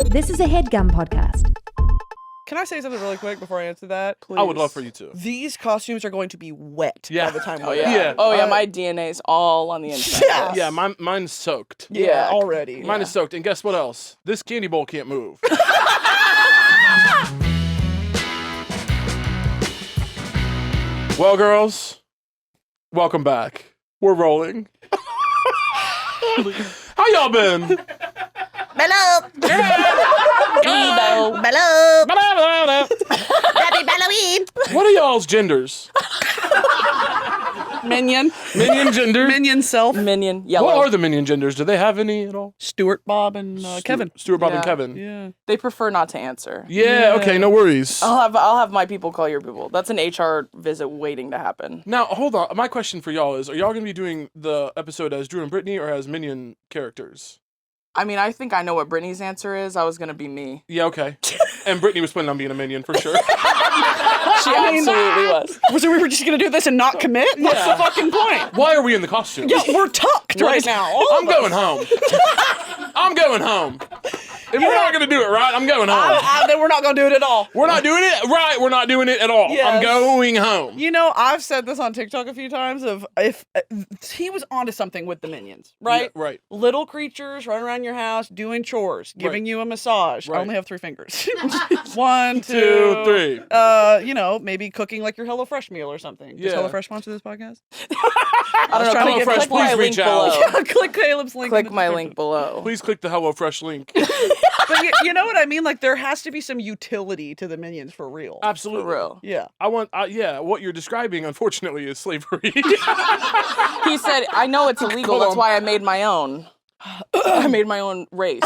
This is a Headgum podcast. Can I say something really quick before I answer that? Please. I would love for you to. These costumes are going to be wet by the time we're yeah. Oh, yeah, my DNA's all on the inside. Yes. Yeah, mine's soaked. Yeah, already. Mine is soaked. And guess what else? This candy bowl can't move. Well, girls, welcome back. We're rolling. How y'all been? Hello. Hello. Hello. Happy Halloween. What are y'all's genders? Minion. Minion gender? Minion self. Minion. Yellow. What are the Minion genders? Do they have any at all? Stuart, Bob, and Kevin. Stuart, Bob, and Yeah. Kevin. Yeah. They prefer not to answer. Yeah, okay, no worries. I'll have my people call your people. That's an HR visit waiting to happen. Now, hold on. My question for y'all is, are y'all going to be doing the episode as Drew and Brittany or as Minion characters? I mean, I think I know what Brittany's answer is. I was going to be me. Yeah, okay. And Brittany was planning on being a Minion for sure. She absolutely was. So we were just going to do this and not commit? What's the fucking point? Why are we in the costumes? Yeah, we're tucked right now. I'm going home. I'm going home. If we're not going to do it right, I'm going home. Then we're not going to do it at all. We're not doing it right. We're not doing it at all. Yes. I'm going home. You know, I've said this on TikTok a few times of if he was onto something with the Minions, right? Yeah, right. Little creatures running around your house, doing chores, giving you a massage. Right. I only have 3 fingers. 1, 2, 2, 3. You know, maybe cooking like your HelloFresh meal or something. Does Yeah. HelloFresh sponsor this podcast? I don't know. trying to get HelloFresh, Click my please link reach out. below. Click Caleb's link. Click in the my description. link below. Please click the HelloFresh link. But you know what I mean? Like, there has to be some utility to the Minions for real. Absolutely. For real. Yeah. I want, what you're describing, unfortunately, is slavery. He said, I know it's illegal. That's why I made my own. I made my own race.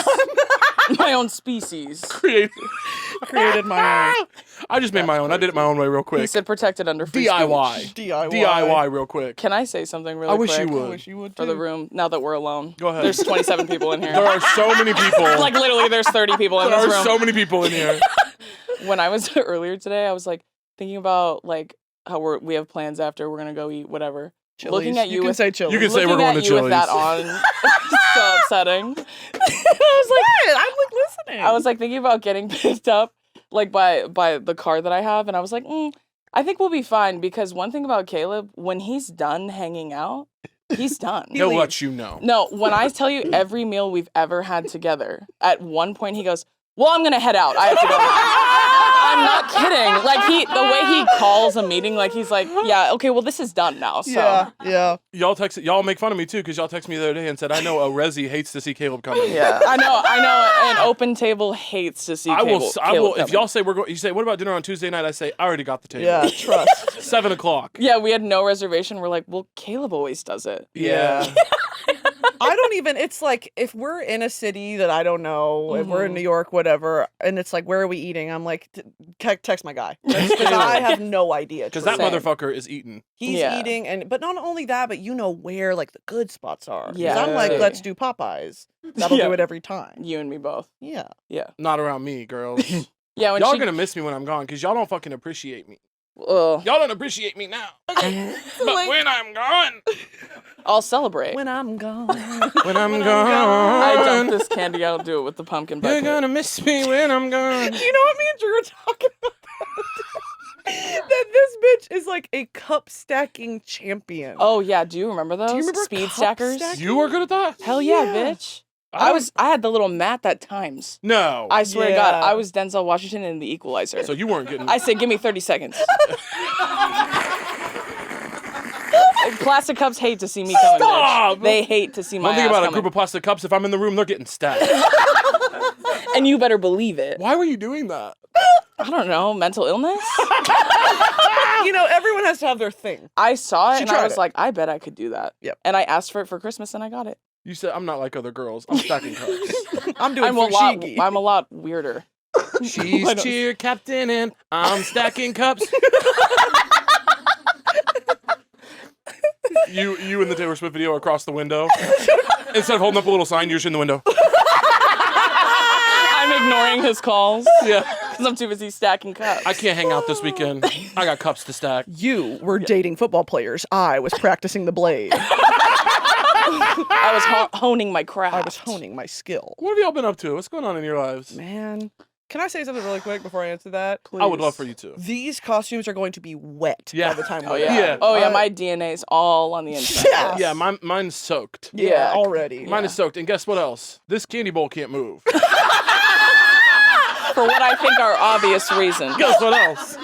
My own species. Created my own. I just made my own. I did it my own way real quick. He said protected under free DIY. speech. DIY real quick. Can I say something really I quick? wish you I would. wish you would For the too. room, now that we're alone. Go ahead. There's 27 people in here. There are so many people. Like, literally, there's 30 people in There this are room. so many people in here. When I was earlier today, I was like thinking about like how we have plans after we're gonna go eat whatever. Chili's. Looking at you can with say Chili's. You can say looking we're going at to you with Chili's. that on, so upsetting. I was like, I'm like listening. I was like thinking about getting picked up like by the car that I have, and I was like, I think we'll be fine because one thing about Caleb, when he's done hanging out, he's done. He'll let you know. No, when I tell you every meal we've ever had together, at one point he goes, well, I'm going to head out. I have to go now. I'm not kidding. Like, the way he calls a meeting, like, he's like, yeah, okay, well, this is done now, so. Yeah. Y'all make fun of me too, because y'all texted me the other day and said, I know a Resi hates to see Caleb coming. Yeah, I know. An open table hates to see I will, Caleb if coming. y'all say you say, what about dinner on Tuesday night? I say, I already got the table. Yeah, trust. 7:00. Yeah, we had no reservation. We're like, well, Caleb always does it. Yeah. I don't even, it's like, if we're in a city that I don't know, if we're in New York, whatever, and it's like, where are we eating? I'm like, text my guy. Because I have no idea. Because that Same. motherfucker is eating. He's Yeah. eating, but not only that, but you know where, like, the good spots are. 'Cause Yeah. I'm like, Yeah. let's do Popeyes. That'll Yeah. do it every time. You and me both. Yeah. Not around me, girls. Yeah, when Y'all she... gonna miss me when I'm gone, because y'all don't fucking appreciate me. Ugh. Y'all don't appreciate me now. But when I'm gone. I'll celebrate. When I'm gone. When I'm I'm gone. I dump this candy out, do it with the pumpkin You're bucket. gonna miss me when I'm gone. You know what me and Drew were talking about? That this bitch is like a cup stacking champion. Oh, yeah, do you remember those? Do you remember Speed cup stackers? stacking? You were good at that? Hell yeah, Yeah. bitch. I had the little mat that times. No. I swear to God, Yeah. I was Denzel Washington in The Equalizer. So you weren't getting. I said, give me 30 seconds. Plastic cups hate to see me coming, Stop! bitch. They hate to see my One thing ass about a coming. group of plastic cups, if I'm in the room, they're getting stacked. And you better believe it. Why were you doing that? I don't know, mental illness? You know, everyone has to have their thing. I saw it She and I tried was it. like, I bet I could do that. Yep. And I asked for it for Christmas and I got it. You said, I'm not like other girls. I'm stacking cups. I'm doing I'm a lot fushigi. weirder. She's cheer captain and I'm stacking cups. You in the Taylor Swift video across the window. Instead of holding up a little sign, you're just in the window. I'm ignoring his calls Yeah. because I'm too busy stacking cups. I can't hang out this weekend. I got cups to stack. You were dating football players. I was practicing the blade. I was honing my craft. I was honing my skill. What have y'all been up to? What's going on in your lives? Man, can I say something really quick before I answer that? Please. I would love for you to. These costumes are going to be wet Yeah. by the time Oh we're yeah. Yeah. Oh yeah. My DNA's all on the inside. Yeah. Yeah, mine's soaked. Yeah, already. Mine is soaked. And guess what else? This candy bowl can't move. For what I think are obvious reasons. Guess what else?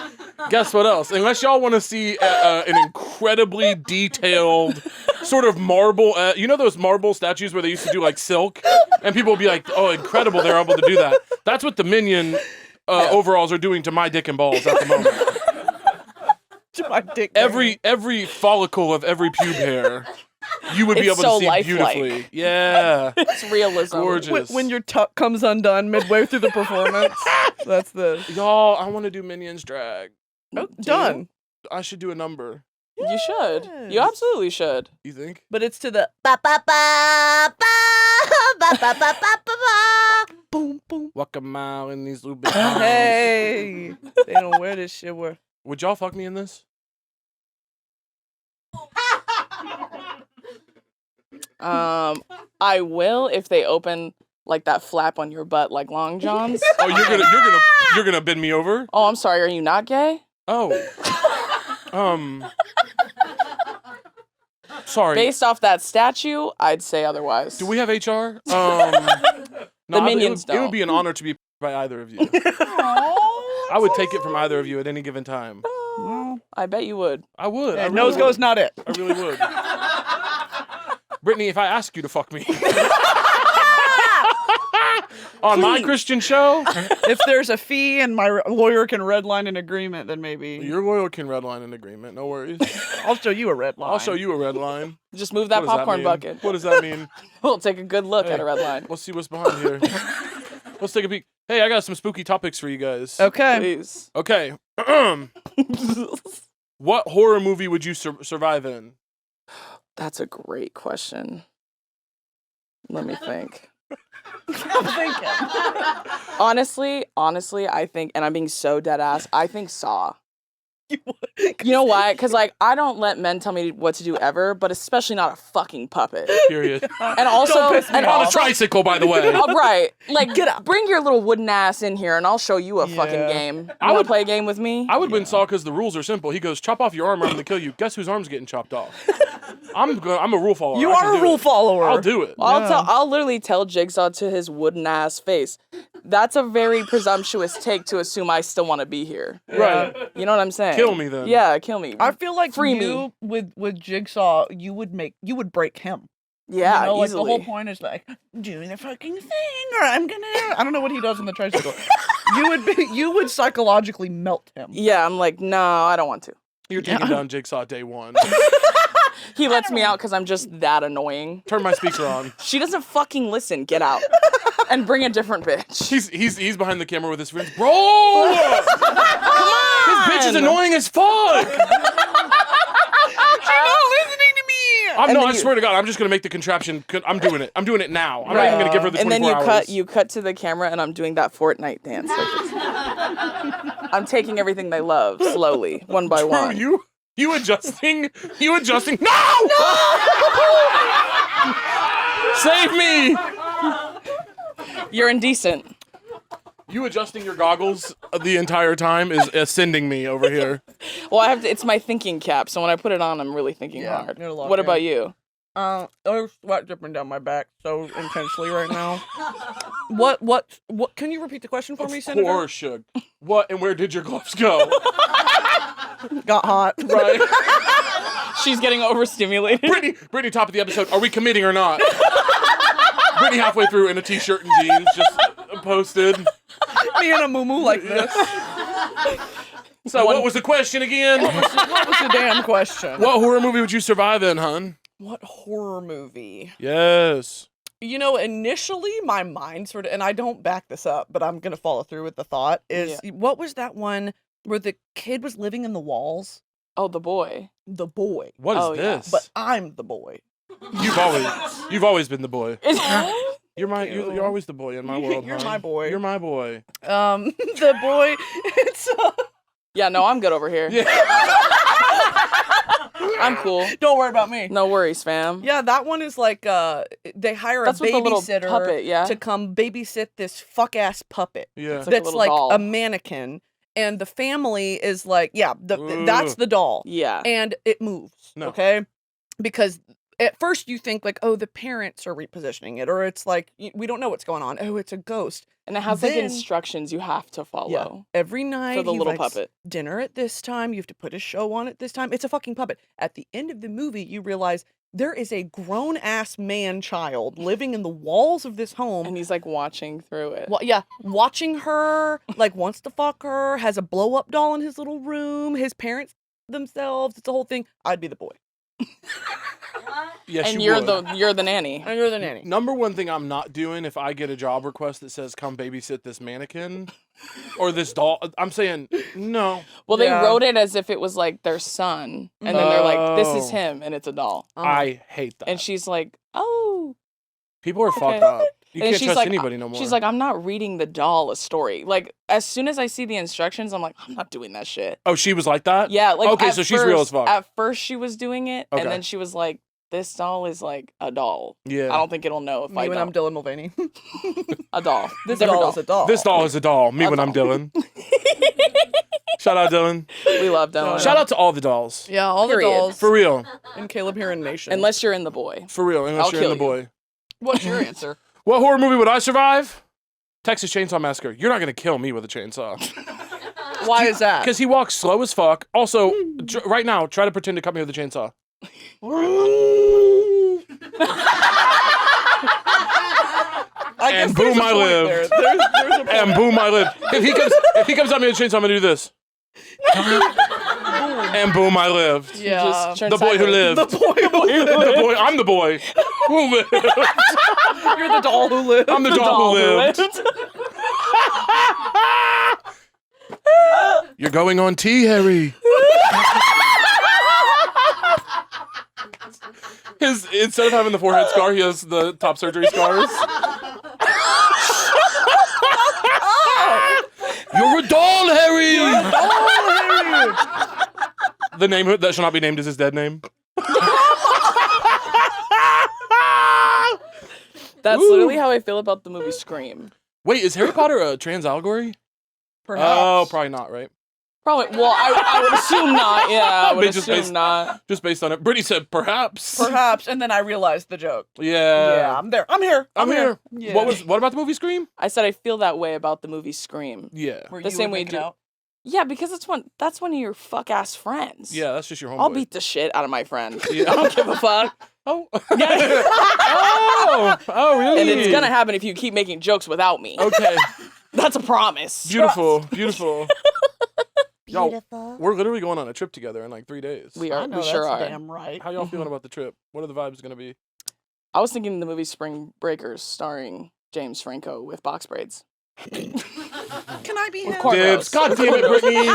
Guess what else? Unless y'all want to see an incredibly detailed sort of marble, you know those marble statues where they used to do like silk? And people would be like, oh, incredible, they're able to do that. That's what the Minion overalls are doing to my dick and balls at the moment. To my dick. Every follicle of every pube hair, you would be It's able so to see lifelike. beautifully. Yeah. It's realism. Gorgeous. When your tuck comes undone midway through the performance, that's the Y'all, I want to do Minion's drag. done. I should do a number. You should. You Yes. absolutely should. You think? But it's to the Ba ba ba ba ba ba ba ba ba. boom boom. Walk a mile in these Louis Vuittons. Hey, they don't wear this shit. Where Would y'all fuck me in this? I will if they open like that flap on your butt like Long John's. Oh, you're gonna bend me over? Oh, I'm sorry. Are you not gay? Oh. Sorry. Based off that statue, I'd say otherwise. Do we have HR? No, Minions it would don't. be an honor to be by either of you. I would take it from either of you at any given time. well, I bet you would. I would. I really nose would. goes not it. I really would. Brittany, if I ask you to fuck me on my Christian show, If there's a fee and my lawyer can redline an agreement, then maybe your lawyer can redline an agreement. No worries. I'll show you a red line. I'll show you a red line. Just move that What does that popcorn mean? bucket. What does that mean? We'll take a good look at a red line. Let's see what's behind here. Let's take a peek. Hey, I got some spooky topics for you guys. Okay. Please. Okay. What horror movie would you survive in? That's a great question. Let me think. I'm thinking. Honestly, I think, and I'm being so dead ass, I think Saw. You know why? Because, like, I don't let men tell me what to do ever, but especially not a fucking puppet. Period. And also, Don't piss me and On a off. tricycle, by the way. oh, right. Like, Get up. bring your little wooden ass in here and I'll show you a fucking Yeah. game. You I want would- to play a game with me? I would win Saw because the rules are simple. He goes, chop off your arm, or I'm going to kill you. Guess whose arm's getting chopped off? I'm a rule follower. You I can are a do rule it. follower. I'll do it. I'll literally tell Jigsaw to his wooden ass face. That's a very presumptuous take to assume I still want to be here. Right. You know what I'm saying? Kill me then. Yeah, kill me. I feel like Free you with Jigsaw, you would break him. yeah, You know, like easily. the whole point is like doing the fucking thing, or I don't know what he does on the tricycle. you would psychologically melt him. Yeah, I'm like, no, I don't want to. You're taking down Jigsaw day one. He lets me out because I'm just that annoying. Turn my speaker on. She doesn't fucking listen. Get out. And bring a different bitch. He's behind the camera with his friends. Bro! Come on! This bitch is annoying as fuck! She's not listening to me. I swear to God, I'm just gonna make the contraption. I'm doing it. I'm doing it now. I'm not even gonna give her the 24 And then hours. you cut to the camera and I'm doing that Fortnite dance. I'm taking everything they love slowly, one by one. You adjusting? No! Save me! You're indecent. You adjusting your goggles the entire time is sending me over here. Well, it's my thinking cap, so when I put it on, I'm really thinking hard. you're locked What in. about you? There's sweat dripping down my back so intensely right now. What? Can you repeat the question for me, Senator? Poor Shug. What and where did your gloves go? Got hot. Right. She's getting overstimulated. Brittany, top of the episode. Are we committing or not? Brittany halfway through in a t-shirt and jeans, just posted. Me in a muumuu like this. So what was the question again? What was the damn question? What horror movie would you survive in, hun? What horror movie? Yes. You know, initially my mind sort of, and I don't back this up, but I'm gonna follow through with the thought. What was that one where the kid was living in the walls? Oh, the boy. The boy. What is Oh, yeah. this? But I'm the boy. You've always been the boy. You're always the boy in my world. You're hon. my boy. You're my boy. The boy. It's Yeah, no, I'm good over here. Yeah. I'm cool. Don't worry about me. No worries, fam. Yeah, that one is like they hire That's a with the little babysitter puppet, yeah? to come babysit this fuck ass puppet. Yeah. It's like a That's little like doll. a mannequin, and the family is like, that's the doll. Yeah. And it moves. No. Okay, because at first you think like, oh, the parents are repositioning it, or it's like we don't know what's going on. Oh, it's a ghost. And it has like Then- instructions you have to follow. Yeah. Every night For the he little likes puppet. dinner at this time. You have to put a show on at this time. It's a fucking puppet. At the end of the movie, you realize there is a grown ass man child living in the walls of this home. And he's like watching through it. Well, yeah, watching her, like wants to fuck her, has a blow up doll in his little room. His parents themselves. It's a whole thing. I'd be the boy. Yes, And you you're would. the nanny. And you're the nanny. Number one thing I'm not doing if I get a job request that says come babysit this mannequin or this doll, I'm saying no. Well, they Yeah. wrote it as if it was like their son, and then they're like, "This is Oh. him," and it's a doll. I hate that. And she's like, "Oh." People are fucked Okay. up. You And can't she's trust like, anybody no more. She's like, "I'm not reading the doll a story." Like as soon as I see the instructions, I'm like, "I'm not doing that shit." oh, she was like that? Yeah, like Okay, at so she's real as first- fuck. At first, she was doing it, Okay. and then she was like, "This doll is like a doll. Yeah. I don't think it'll know if Me I when I'm don't." Dylan Mulvaney. A doll. This Different doll is a doll. This doll is a doll. Me A when I'm doll. Dylan. Shout out Dylan. We love Dylan. Shout out to all the dolls. Yeah, all Period. the dolls For real. in Caleb Hearon Nation. Unless you're in the boy. For real. Unless I'll you're in the kill you. boy. What's your answer? What horror movie would I survive? Texas Chainsaw Massacre. You're not going to kill me with a chainsaw. Why is that? Because he walks slow as fuck. Also, right now, try to pretend to cut me with a chainsaw. I guess And there's boom, a I point live. there. There's a point. And boom, I live. If he comes at me with a chainsaw, I'm going to do this. And boom, I lived. Yeah. Just turn The boy who sideways. lived. The boy who lived. The boy. I'm the boy who lived. You're the doll who lived. I'm the doll who lived. You're going on T, Harry. Instead of having the forehead scar, he has the top surgery scars. You're a doll, Harry. The name that shall not be named is his dead name. That's literally how I feel about the movie Scream. Wait, is Harry Potter a trans allegory? Perhaps. Oh, probably not, right? Probably. Well, I would assume not. Yeah, I would Just assume based- not. Just based on it. Brittany said perhaps. Perhaps. And then I realized the joke. Yeah. Yeah, I'm there. I'm here. I'm here. Yeah. What about the movie Scream? I said I feel that way about the movie Scream. Yeah. Where The you same would way make you it do- out? Yeah, because that's one of your fuck ass friends. Yeah, that's just your homeboy. I'll beat the shit out of my friend. Yeah. I don't give a fuck. Oh. Yeah. oh, really? And it's gonna happen if you keep making jokes without me. Okay. That's a promise. Beautiful. Beautiful. Yo, Beautiful. we're literally going on a trip together in like 3 days. We I are. know, We sure that's are. damn right. How y'all feeling about the trip? What are the vibes gonna be? I was thinking the movie Spring Breakers starring James Franco with box braids. Can I be him? cornrows. Dibs. God damn it, Brittany.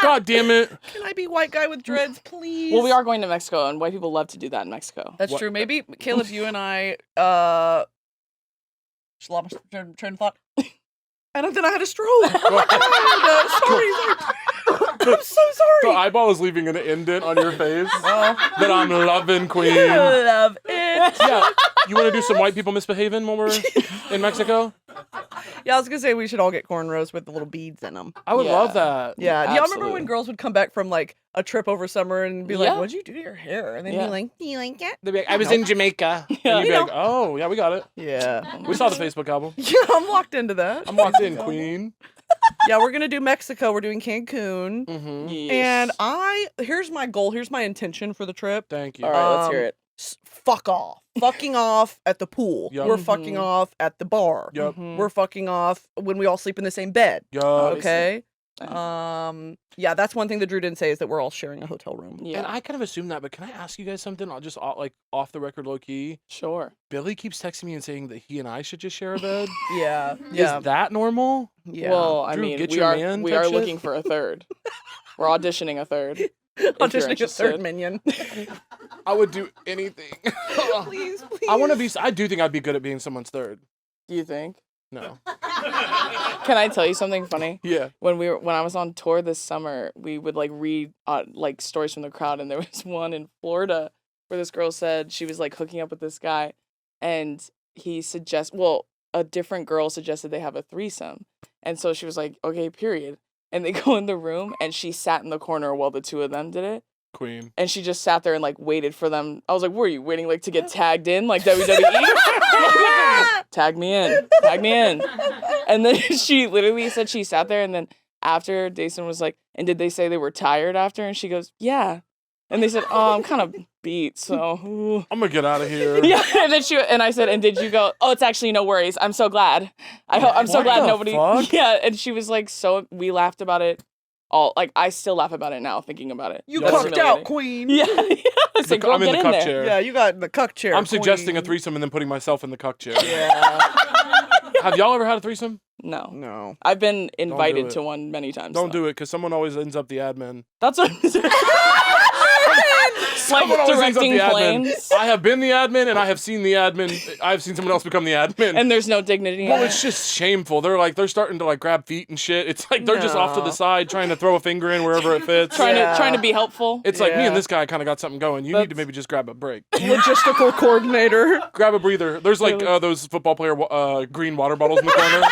God damn it. Can I be white guy with dreads, please? Well, we are going to Mexico, and white people love to do that in Mexico. That's What- true. Maybe Caleb, you and I, lost my train of thought. And then I had a stroke. Sorry. I'm so The sorry. eyeball is leaving an indent on your face Oh, that I'm loving, queen. love it. Yeah. You want to do some white people misbehaving when we're in Mexico? Yeah, I was gonna say we should all get cornrows with the little beads in them. I would Yeah. love that. Yeah. Do y'all remember Absolutely. when girls would come back from like a trip over summer and be like, Yeah. "What'd you do to your hair?" And then Yeah. be like, "Do you like it?" They'd be like, I was in Jamaica. And you'd be You like, oh, yeah, we got it. Yeah. We saw the Facebook album. Yeah, I'm locked into that. I'm locked in, queen. Yeah, we're gonna do Mexico. We're doing Cancun. Mm-hmm. Yes. And here's my goal. Here's my intention for the trip. Thank you. All right, let's hear Um, it. Fuck off. Fucking off at the pool. Yup. We're fucking off at the bar. Yup. We're fucking off when we all sleep in the same bed. Yup. Obviously. Okay. Thanks. Yeah, that's one thing that Drew didn't say is that we're all sharing a hotel room. And Yeah, I kind of assumed that, but can I ask you guys something? I'll just like off the record, low key. sure. Billy keeps texting me and saying that he and I should just share a bed. Yeah. Yeah. Is that normal? Yeah. Well, I Drew, mean, get we your are man we type are shit? looking for a third. We're auditioning a third. you're auditioning a interested. third minion. I would do anything. Please, please. I want to be. I do think I'd be good at being someone's third. Do you think? No. Can I tell you something funny? Yeah. When I was on tour this summer, we would like read like stories from the crowd, and there was one in Florida where this girl said she was like hooking up with this guy, and a different girl suggested they have a threesome, and so she was like, okay, period. And they go in the room, and she sat in the corner while the two of them did it. Queen. And she just sat there and like waited for them. I was like, were you waiting like to get tagged in like WWE? Tag me in. And then she literally said she sat there, and then after Dason was like, and did they say they were tired after? And she goes, yeah. And they said, oh, I'm kind of beat, so. Ooh. I'm gonna get out of here. Yeah, and I said, and did you go, oh, it's actually no worries. I'm so glad. I'm so glad nobody. Fuck? Yeah, and she was like, we laughed about it all. Like, I still laugh about it now, thinking about it. You That's cucked out, queen. Yeah. It's like, girl, I'm in get the cuck there. chair. Yeah, you got in the cuck chair. I'm suggesting a queen. threesome and then putting myself in the cuck chair. Yeah. Have y'all ever had a threesome? No. No. I've been do invited it. to one many times. Don't do it, because someone always ends up the admin. That's what Someone like always ends up directing the admin. planes. I have been the admin, and I have seen the admin. I have seen someone else become the admin. And there's no dignity. Well, in it's it. just shameful. They're starting to like grab feet and shit. It's like they're just off to the No. side trying to throw a finger in wherever it fits. trying to be helpful. It's like me Yeah. and this guy kind of got something going. You need to maybe just grab a break. Logistical coordinator. Grab a breather. There's like those football player green water bottles in the corner.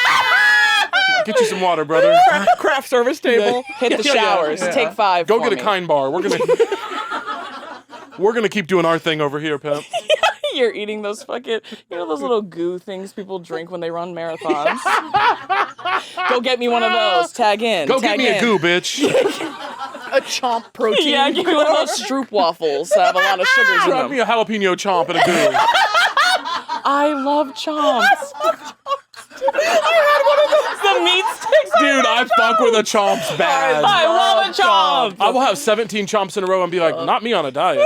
Get you some water, brother. Craft service table. Hit the showers. Yeah. Take 5. Go for get a me. kind bar. We're gonna keep doing our thing over here, pimp. You're eating those fucking, those little goo things people drink when they run marathons. Go get me one of those. Tag in. Go get Tag me in. a goo, bitch. A chomp protein. Yeah, give me one of those Stroop waffles that have a lot of sugars in Grab them. me a jalapeno chomp and a goo. I love chomps. The meat sticks. Dude, I fuck with a chomps bad. I love a chomp. I will have 17 chomps in a row and be like, not me on a diet.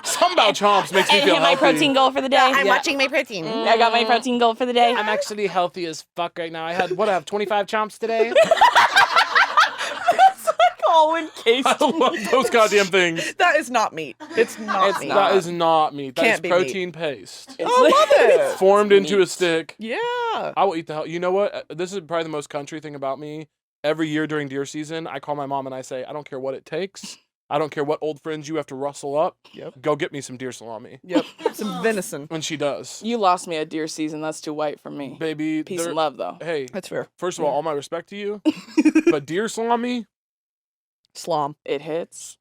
Something about chomps makes me feel healthy. goal for the day. I'm watching my protein. I got my protein goal for the day. I'm actually healthy as fuck right now. I have 25 chomps today. all encased. I love those goddamn things. That is not meat. It's not meat. That is not meat. That Can't is be protein paste. I love it. Formed into a stick. Yeah. I will eat the hell. You know what? This is probably the most country thing about me. Every year during deer season, I call my mom and I say, I don't care what it takes. I don't care what old friends you have to rustle up. Yep. Go get me some deer salami. Yep. Some venison. And she does. You lost me at deer season. That's too white for me. Baby. Peace and love, though. Hey, That's fair. first of all my respect to you. But deer salami Slom. It hits.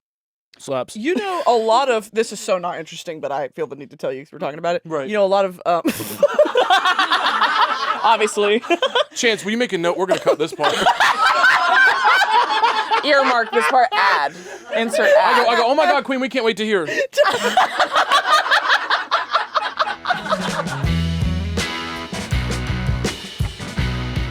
slaps. You know, a lot of this is so not interesting, but I feel the need to tell you because we're talking about it. Right. You know, a lot of Obviously. Chance, will you make a note? We're going to cut this part. Earmark this part. Ad. Insert ad. I go, oh my God, Queen, we can't wait to hear.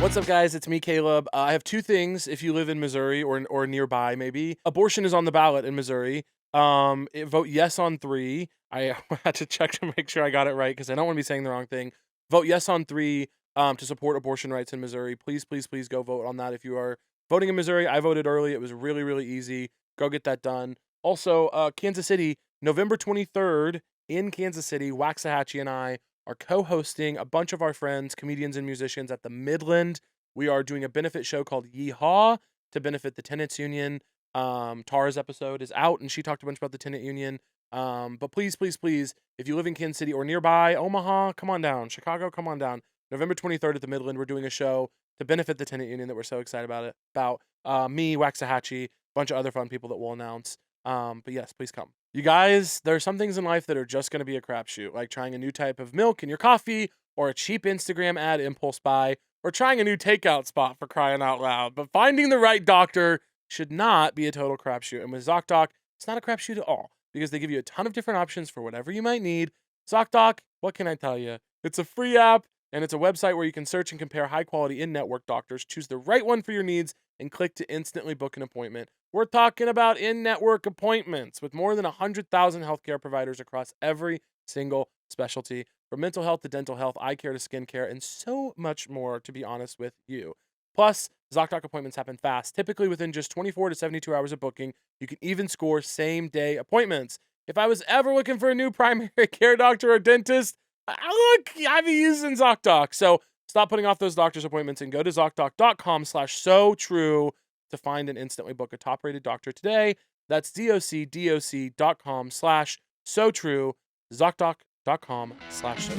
What's up, guys? It's me, Caleb. I have two things if you live in Missouri or nearby, maybe. Abortion is on the ballot in Missouri. Vote yes on 3. I had to check to make sure I got it right because I don't want to be saying the wrong thing. Vote yes on 3 to support abortion rights in Missouri. Please, please, please go vote on that if you are voting in Missouri. I voted early. It was really, really easy. Go get that done. Also, Kansas City, November 23rd in Kansas City, Waxahachie and I are co-hosting a bunch of our friends, comedians and musicians at the Midland. We are doing a benefit show called Yeehaw to benefit the Tenants Union. Tara's episode is out, and she talked a bunch about the Tenant Union. But please, please, please, if you live in Kansas City or nearby, Omaha, come on down. Chicago, come on down. November 23rd at the Midland, we're doing a show to benefit the Tenant Union that we're so excited about. Me, Waxahachie, a bunch of other fun people that we'll announce. But yes, please come. You guys, there are some things in life that are just going to be a crapshoot, like trying a new type of milk in your coffee, or a cheap Instagram ad impulse buy, or trying a new takeout spot for crying out loud. But finding the right doctor should not be a total crapshoot. And with ZocDoc, it's not a crapshoot at all, because they give you a ton of different options for whatever you might need. ZocDoc, what can I tell you? It's a free app, and it's a website where you can search and compare high-quality in-network doctors, choose the right one for your needs, and click to instantly book an appointment. We're talking about in-network appointments with more than 100,000 healthcare providers across every single specialty, from mental health to dental health, eye care to skincare, and so much more, to be honest with you. Plus, ZocDoc appointments happen fast, typically within just 24 to 72 hours of booking. You can even score same-day appointments. If I was ever looking for a new primary care doctor or dentist, I'd be using ZocDoc. So Stop putting off those doctor's appointments and go to ZocDoc.com/so-true to find and instantly book a top-rated doctor today. That's ZocDoc.com/so-true. ZocDoc.com/so-true.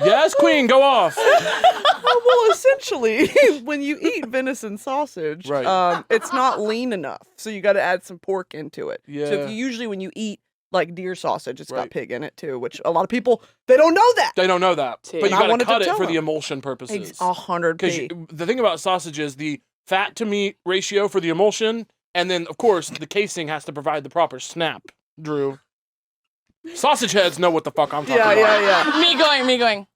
Yes, Queen, go off. Well, essentially, when you eat venison sausage, Right. it's not lean enough, so you got to add some pork into it. Yeah. So usually when you eat like deer sausage, it's Right. got pig in it too, which a lot of people they don't know that. They don't know that. Tig. But you And I got to wanted to cut it tell for the them. emulsion purposes. 100 Because the thing about sausage is the fat to meat ratio for the emulsion, and then, of course, the casing has to provide the proper snap, Drew. Sausage heads know what the fuck I'm talking about. Yeah. Me going.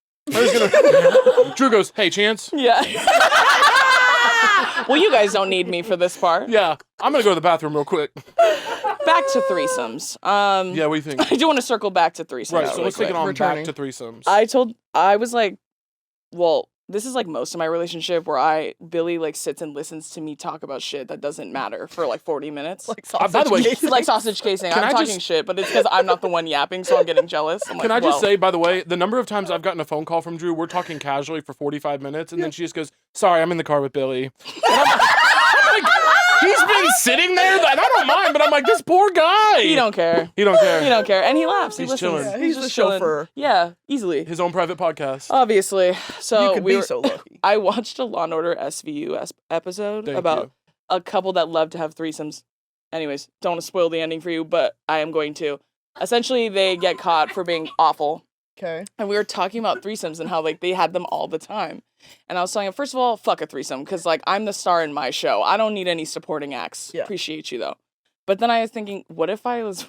Drew goes, hey, Chance. Yeah. Well, you guys don't need me for this part. Yeah, I'm going to go to the bathroom real quick. Back to threesomes. Yeah, what do you think? I do want to circle back to threesomes. Right, really so let's take it quick. on Returning. back to threesomes. I was like, well, this is like most of my relationship where Billy like sits and listens to me talk about shit that doesn't matter for like 40 minutes. like by sausage the way, casing. Like sausage casing. Can I'm I talking just- shit, but it's because I'm not the one yapping, so I'm getting jealous. I'm Can like, I just well, say, by the way, the number of times I've gotten a phone call from Drew, we're talking casually for 45 minutes, and then she just goes, sorry, I'm in the car with Billy. And I'm like, he's been sitting there, and I don't mind, but I'm like, this poor guy. he don't care. He don't care. He don't care, and he laughs. He's he listens. chilling. Yeah, he's the just chilling. chauffeur. Yeah, easily. His own private podcast. Obviously. So you could we be were, so lucky. I watched a Law & Order SVU episode Thank about you. a couple that love to have threesomes. Anyways, don't want to spoil the ending for you, but I am going to. Essentially, they get caught for being awful. Okay. And we were talking about threesomes and how, like, they had them all the time. And I was telling him, first of all, fuck a threesome, because, like, I'm the star in my show. I don't need any supporting acts. Yeah. Appreciate you, though. But then I was thinking, what if I was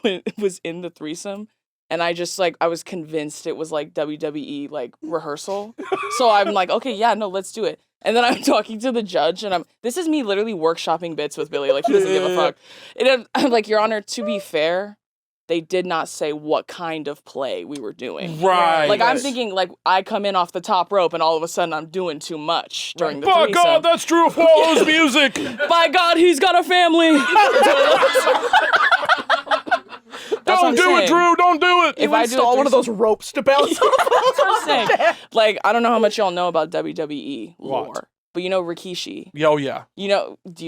in the threesome and I just, like, I was convinced it was, like, WWE, like, rehearsal? So I'm like, okay, yeah, no, let's do it. And then I'm talking to the judge, and this is me literally workshopping bits with Billy. Like, he doesn't give a fuck. And I'm like, Your Honor, to be fair, they did not say what kind of play we were doing. Right. Like, I'm thinking, like, I come in off the top rope, and all of a sudden I'm doing too much during the By threesome. God, that's Drew Afualo's music. By God, he's got a family. That's what I'm Don't do it, saying. Drew. Don't do it. If You I do a install one of those ropes to bounce That's what I'm saying. Like, I don't know how much y'all know about WWE lore, What? but you know Rikishi. Oh, yeah. Do you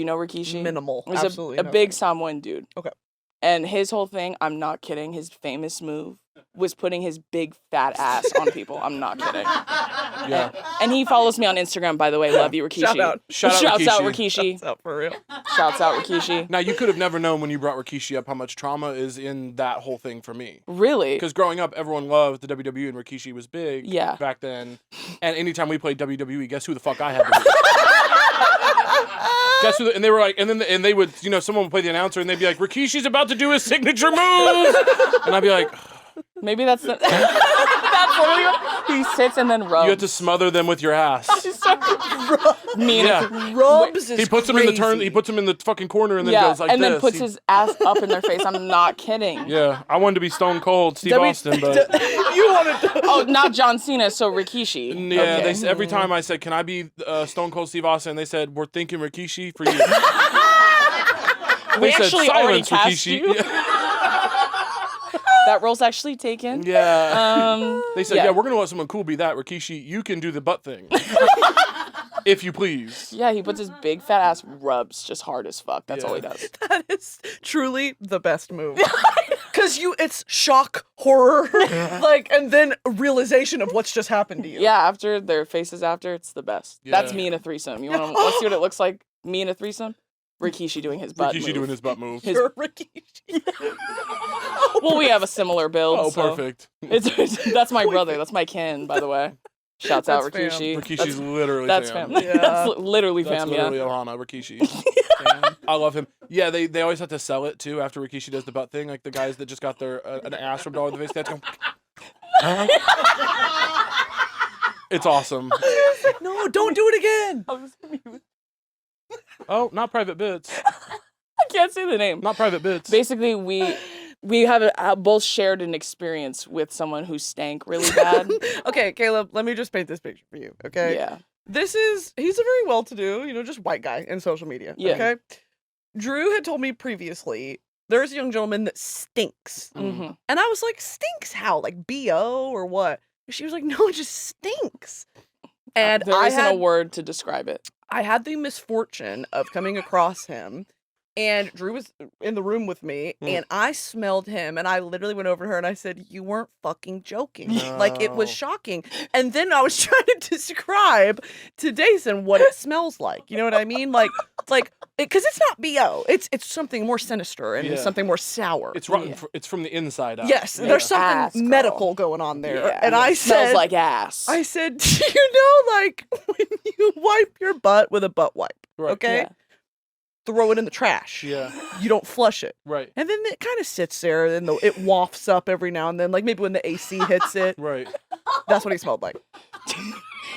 know Rikishi? Minimal. He's Absolutely. a no. big Samoan dude. Okay. And his whole thing, I'm not kidding, his famous move was putting his big fat ass on people. I'm not kidding. Yeah. And he follows me on Instagram, by the way. Love you, Rikishi. Shout out. Shout out Shouts out Rikishi. Rikishi. That's out for real. Shouts out Rikishi. Now, you could have never known when you brought Rikishi up how much trauma is in that whole thing for me. Really? Because growing up, everyone loved the WWE and Rikishi was big Yeah. back then. And anytime we played WWE, guess who the fuck I had to be? Guess who? And they were like, and they would, someone would play the announcer and they'd be like, Rikishi's about to do his signature move. And I'd be like, Maybe that's the... That's literally what... He sits and then rubs. you have to smother them with your ass. Me Yeah. Rubs is He puts them in the turn. crazy. He puts them in the fucking corner and then yeah, goes like and this. then puts He- his ass up in their face. I'm not kidding. Yeah, I wanted to be Stone Cold Steve W- Austin, but You wanted to. Oh, not John Cena, so Rikishi. yeah, Okay. they every time I said, "Can I be Stone Cold Steve Austin?" They said, "We're thinking Rikishi for you." We They said, actually already "Silence, cast Rikishi." you. That role's actually taken. Yeah. They said, yeah. "Yeah, we're gonna let someone cool be that Rikishi. You can do the butt thing, if you please." Yeah, he puts his big fat ass rubs just hard as fuck. That's all he Yeah. does. That is truly the best move. Cause it's shock, horror, and then a realization of what's just happened to you. Yeah, after their faces after, it's the best. That's Yeah. me in a threesome. You want to see what it looks like? Me in a threesome? Rikishi doing his butt Rikishi move. doing his butt move. You're Ricky. Well, we have a similar build. Oh, so perfect. That's my brother. That's my kin, by the way. Shouts out That's fam. Rikishi. Rikishi's literally That's fam. fam. Yeah. That's literally That's fam, literally yeah. Ohana, Rikishi. I love him. Yeah, they always have to sell it too after Rikishi does the butt thing. Like the guys that just got their an ass rubbed all over the face, they have to go. It's awesome. No, don't do it again. Oh, not private bits. I can't say the name. Not private bits. Basically, we have both shared an experience with someone who stank really bad. Okay, Caleb, let me just paint this picture for you, okay? Yeah. He's a very well-to-do, just white guy in social media, Yeah. okay? Drew had told me previously there's a young gentleman that stinks. Mhm. And I was like, stinks how? Like BO or what? And she was like, no, it just stinks. And There isn't a word to describe it. I had the misfortune of coming across him, and Drew was in the room with me, and I smelled him, and I literally went over to her and I said, you weren't fucking joking. Like, it was shocking. And then I was trying to describe to Dason what it smells like. You know what I mean? Like, because it's not BO. It's something more sinister and something more sour. It's rotten. It's from the inside out. Yes, there's something medical going on there. Yeah. And I said, smells like ass. I said, do you know, like, when you wipe your butt with a butt wipe, Right. okay? Yeah. Throw it in the trash. Yeah. You don't flush it. Right. And then it kind of sits there, and then it wafts up every now and then, like maybe when the AC hits it. Right. That's what he smelled like.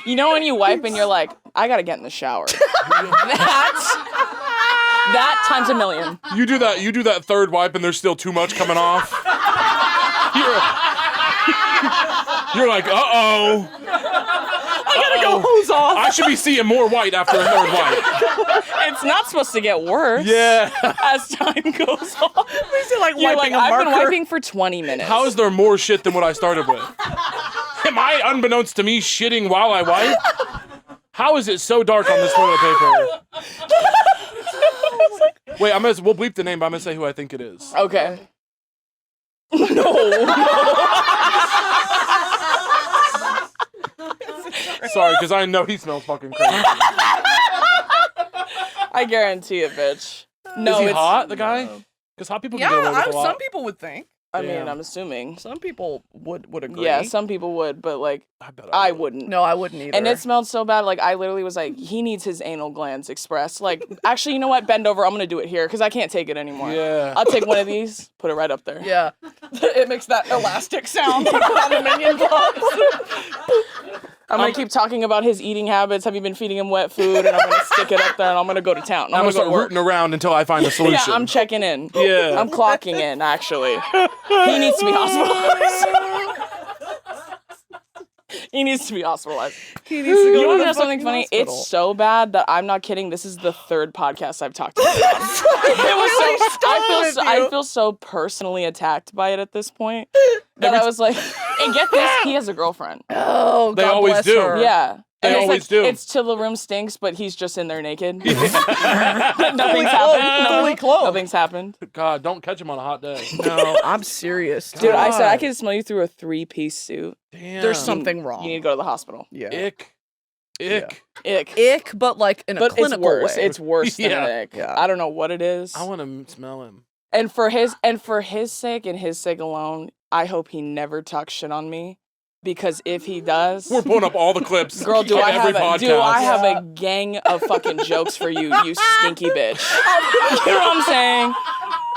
You know when you wipe and you're like, I gotta get in the shower. That times a million. You do that third wipe and there's still too much coming off. You're like, uh-oh. I gotta go hose off. I should be seeing more white after a third wipe. It's not supposed to get worse. Yeah. As time goes on. Is it like You're wiping like, a I've been marker? wiping for 20 minutes. How is there more shit than what I started with? Am I, unbeknownst to me, shitting while I wipe? How is it so dark on this toilet paper? Wait, we'll bleep the name, but I'm gonna say who I think it is. Okay. No. Sorry, because I know he smells fucking crazy. I guarantee it, bitch. No, Is he it's hot, the guy? Because hot people can get away with a lot. some people would think. I mean, Damn. I'm assuming. Some people would agree. Yeah, some people would, but like bet I wouldn't. No, I wouldn't either. And it smelled so bad, like I literally was like, he needs his anal glands expressed. Like, actually, you know what? Bend over. I'm gonna do it here because I can't take it anymore. Yeah. I'll take one of these, put it right up there. Yeah. It makes that elastic sound on the Minion box. I'm gonna keep talking about his eating habits. Have you been feeding him wet food? And I'm gonna stick it up there, and I'm gonna go to town. I'm gonna start go to work. rooting around until I find a solution. Yeah, I'm checking in. Yeah. I'm clocking in, actually. He needs to be hospitalized. He needs to be hospitalized. He needs to go You want to to the know something fucking funny? hospital. It's so bad that I'm not kidding. This is the third podcast I've talked about. I feel so personally attacked by it at this point that I was like, and get this, he has a girlfriend. Oh, They God always bless do. her. Yeah. They And it's always like, do. It's till the room stinks, but he's just in there naked. Nothing's happened. Fully clothed. Nothing's happened. God, don't catch him on a hot day. No, I'm serious. Dude, I said I God. can smell you through a 3-piece suit. Damn. There's something wrong. You need to go to the hospital. Yeah. Ick. Ick. Ick. Ick, but like in a But it's clinical worse. way. It's worse than Yeah. an ick. Yeah. I don't know what it is. I want to smell him. And for his sake and his sake alone, I hope he never talks shit on me. Because if he does, We're pulling up all the clips. girl, do on I every have podcast. a gang of fucking jokes for you, you stinky bitch. You know what I'm saying?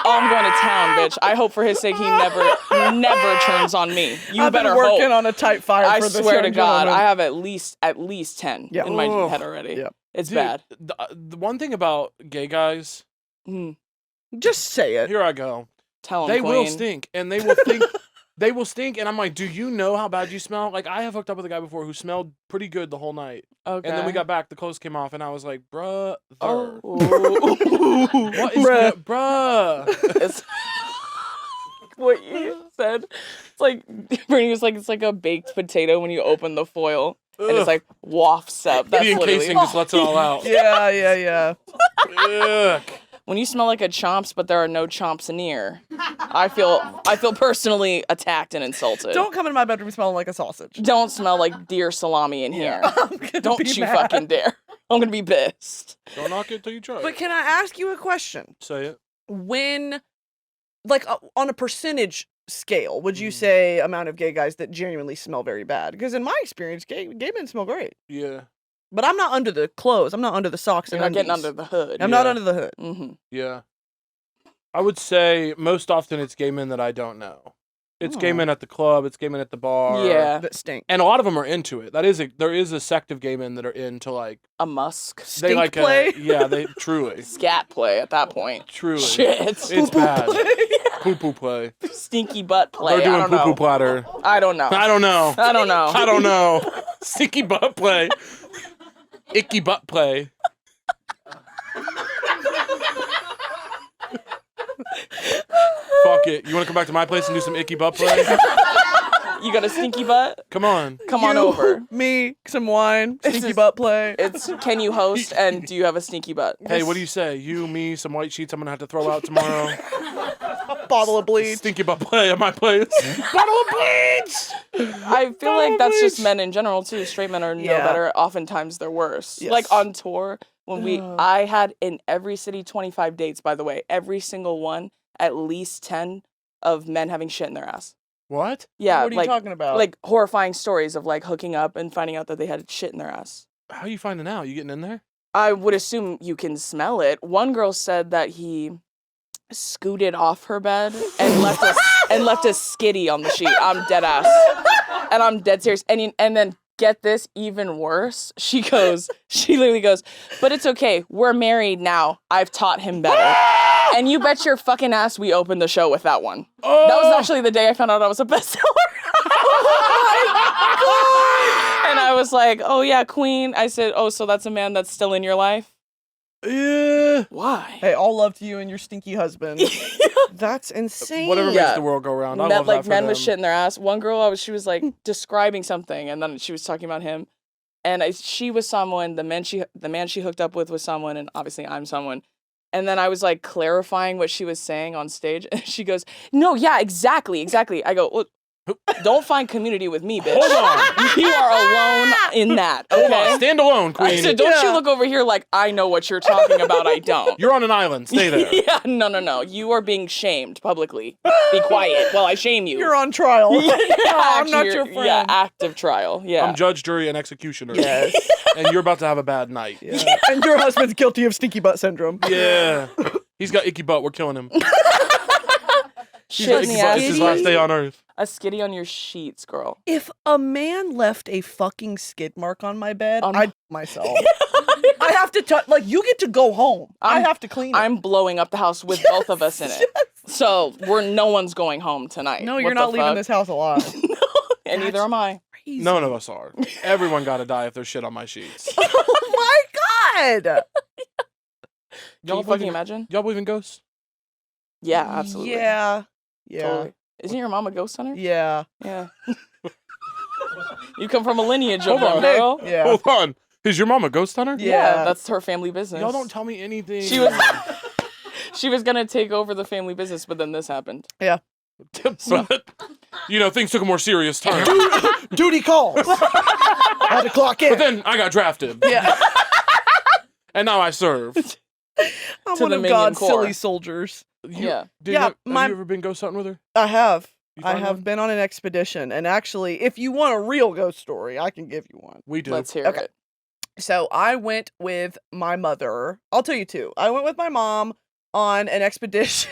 Oh, I'm going to town, bitch. I hope for his sake he never turns on me. You I've better been working hope. on a tight fire I for this swear to young God, gentleman. I have at least 10 Yeah. in my Ugh. head already. Yeah. It's Dude, bad. The one thing about gay guys, Mm. Just say it. here I go. Tell him, They will queen. stink, and they will think. They will stink, and I'm like, do you know how bad you smell? Like, I have hooked up with a guy before who smelled pretty good the whole night. Okay. And then we got back, the clothes came off, and I was like, bruh. Oh. What is bruh? It's what you said. It's like Brittany was like, it's like a baked potato when you open the foil and it's Ugh. like wafts up. That's The literally encasing just lets it all out. Yeah. Ugh. when you smell like a chomps, but there are no chomps near. I feel personally attacked and insulted. Don't come into my bedroom smelling like a sausage. Don't smell like deer salami in here. I'm gonna Don't be you mad. fucking dare. I'm gonna be pissed. Don't knock it till you try. But can I ask you a question? Say it. When, like, on a percentage scale, would you say amount of gay guys that genuinely smell very bad? Because in my experience, gay men smell great. Yeah. But I'm not under the clothes. I'm not under the socks You're and not getting undies. under the hood. I'm not Yeah. under the hood. Mm-hmm. Yeah. I would say most often it's gay men that I don't know. It's gay Oh. men at the club. It's gay men at the bar. Yeah. That stink. And a lot of them are into it. There is a sect of gay men that are into like A musk. they Stink like play. yeah, they truly. Scat play at that point. Truly. Shit. It's bad. Poo poo play. Stinky butt play. They're doing I poo don't poo know. platter. I don't know. I don't know. I don't know. I don't know. Sticky butt play. Icky butt play. Fuck it. You want to come back to my place and do some icky butt play? You got a stinky butt? Come on. Come on over. Me, some wine, stinky butt play. It's can you host and do you have a stinky butt? Hey, what do you say? You, me, some white sheets I'm going to have to throw out tomorrow. Bottle of bleach. Stinky butt play at my place. Bottle of bleach! I feel like that's just men in general too. Straight men are no Yeah. better. Oftentimes they're worse. Yes. Like on tour, when I had in every city 25 dates, by the way, every single one, at least 10 of men having shit in their ass. What? Yeah. What are you like, talking about? Like horrifying stories of like hooking up and finding out that they had shit in their ass. How are you finding out? You getting in there? I would assume you can smell it. One girl said that he scooted off her bed and left a skitty on the sheet. I'm dead ass. And I'm dead serious. And then get this, even worse. She literally goes, but it's okay. We're married now. I've taught him better. And you bet your fucking ass we opened the show with that one. Oh. That was actually the day I found out I was a bestseller. And I was like, oh yeah, queen. I said, oh, so that's a man that's still in your life? Yeah. Why? Hey, all love to you and your stinky husband. That's insane. Whatever Yeah. makes the world go round. I Met, love like that for men them. with shit in their ass. One girl, she was like describing something, and then she was talking about him. And she was someone. The man she hooked up with was someone, and obviously I'm someone. And then I was like clarifying what she was saying on stage, and she goes, "No, yeah, exactly." I go, well, don't find community with me, bitch. Hold on. You are alone in that. Hold Okay. on. Stand alone, I queen. said, don't you look over here like I know what you're talking about. I don't. You're on an island. Stay there. Yeah, no. You are being shamed publicly. Be quiet while I shame you. You're on trial. I'm not Actually, your friend. Yeah, active trial. Yeah. I'm judge, jury, and executioner. Yes. And you're about to have a bad night. Yeah. And your husband's guilty of stinky butt syndrome. Yeah. He's got icky butt. We're killing him. He's Shit got in icky the butt. ass. It's his last day on earth. A skitty on your sheets, girl. If a man left a fucking skid mark on my bed, On I'd myself. I have to touch. Like, you get to go home. I have to clean it. I'm blowing up the house with both of us in it. So no one's going home tonight. No, What you're the not leaving fuck? this house alive. And neither am I. Crazy. None of us are. Everyone got to die if there's shit on my sheets. Oh my god. Can you fucking imagine? Y'all believe in ghosts? Yeah, absolutely. Yeah. Yeah. Totally. Isn't your mom a ghost hunter? Yeah. Yeah. You come from a lineage of Hold on. them, girl. Yeah. Hold on. Is your mom a ghost hunter? Yeah. That's her family business. Y'all don't tell me anything. She was gonna take over the family business, but then this happened. Yeah. But, things took a more serious turn. Duty calls. Had to clock in. But then I got drafted. Yeah. And now I serve. I'm To one the of Minion God's Corps. silly soldiers. Yeah. Have my- you ever been ghost hunting with her? I have. You I find have one? been on an expedition. And actually, if you want a real ghost story, I can give you one. We do. Let's hear Okay. it. So I went with my mother. I'll tell you two. I went with my mom on an expedition.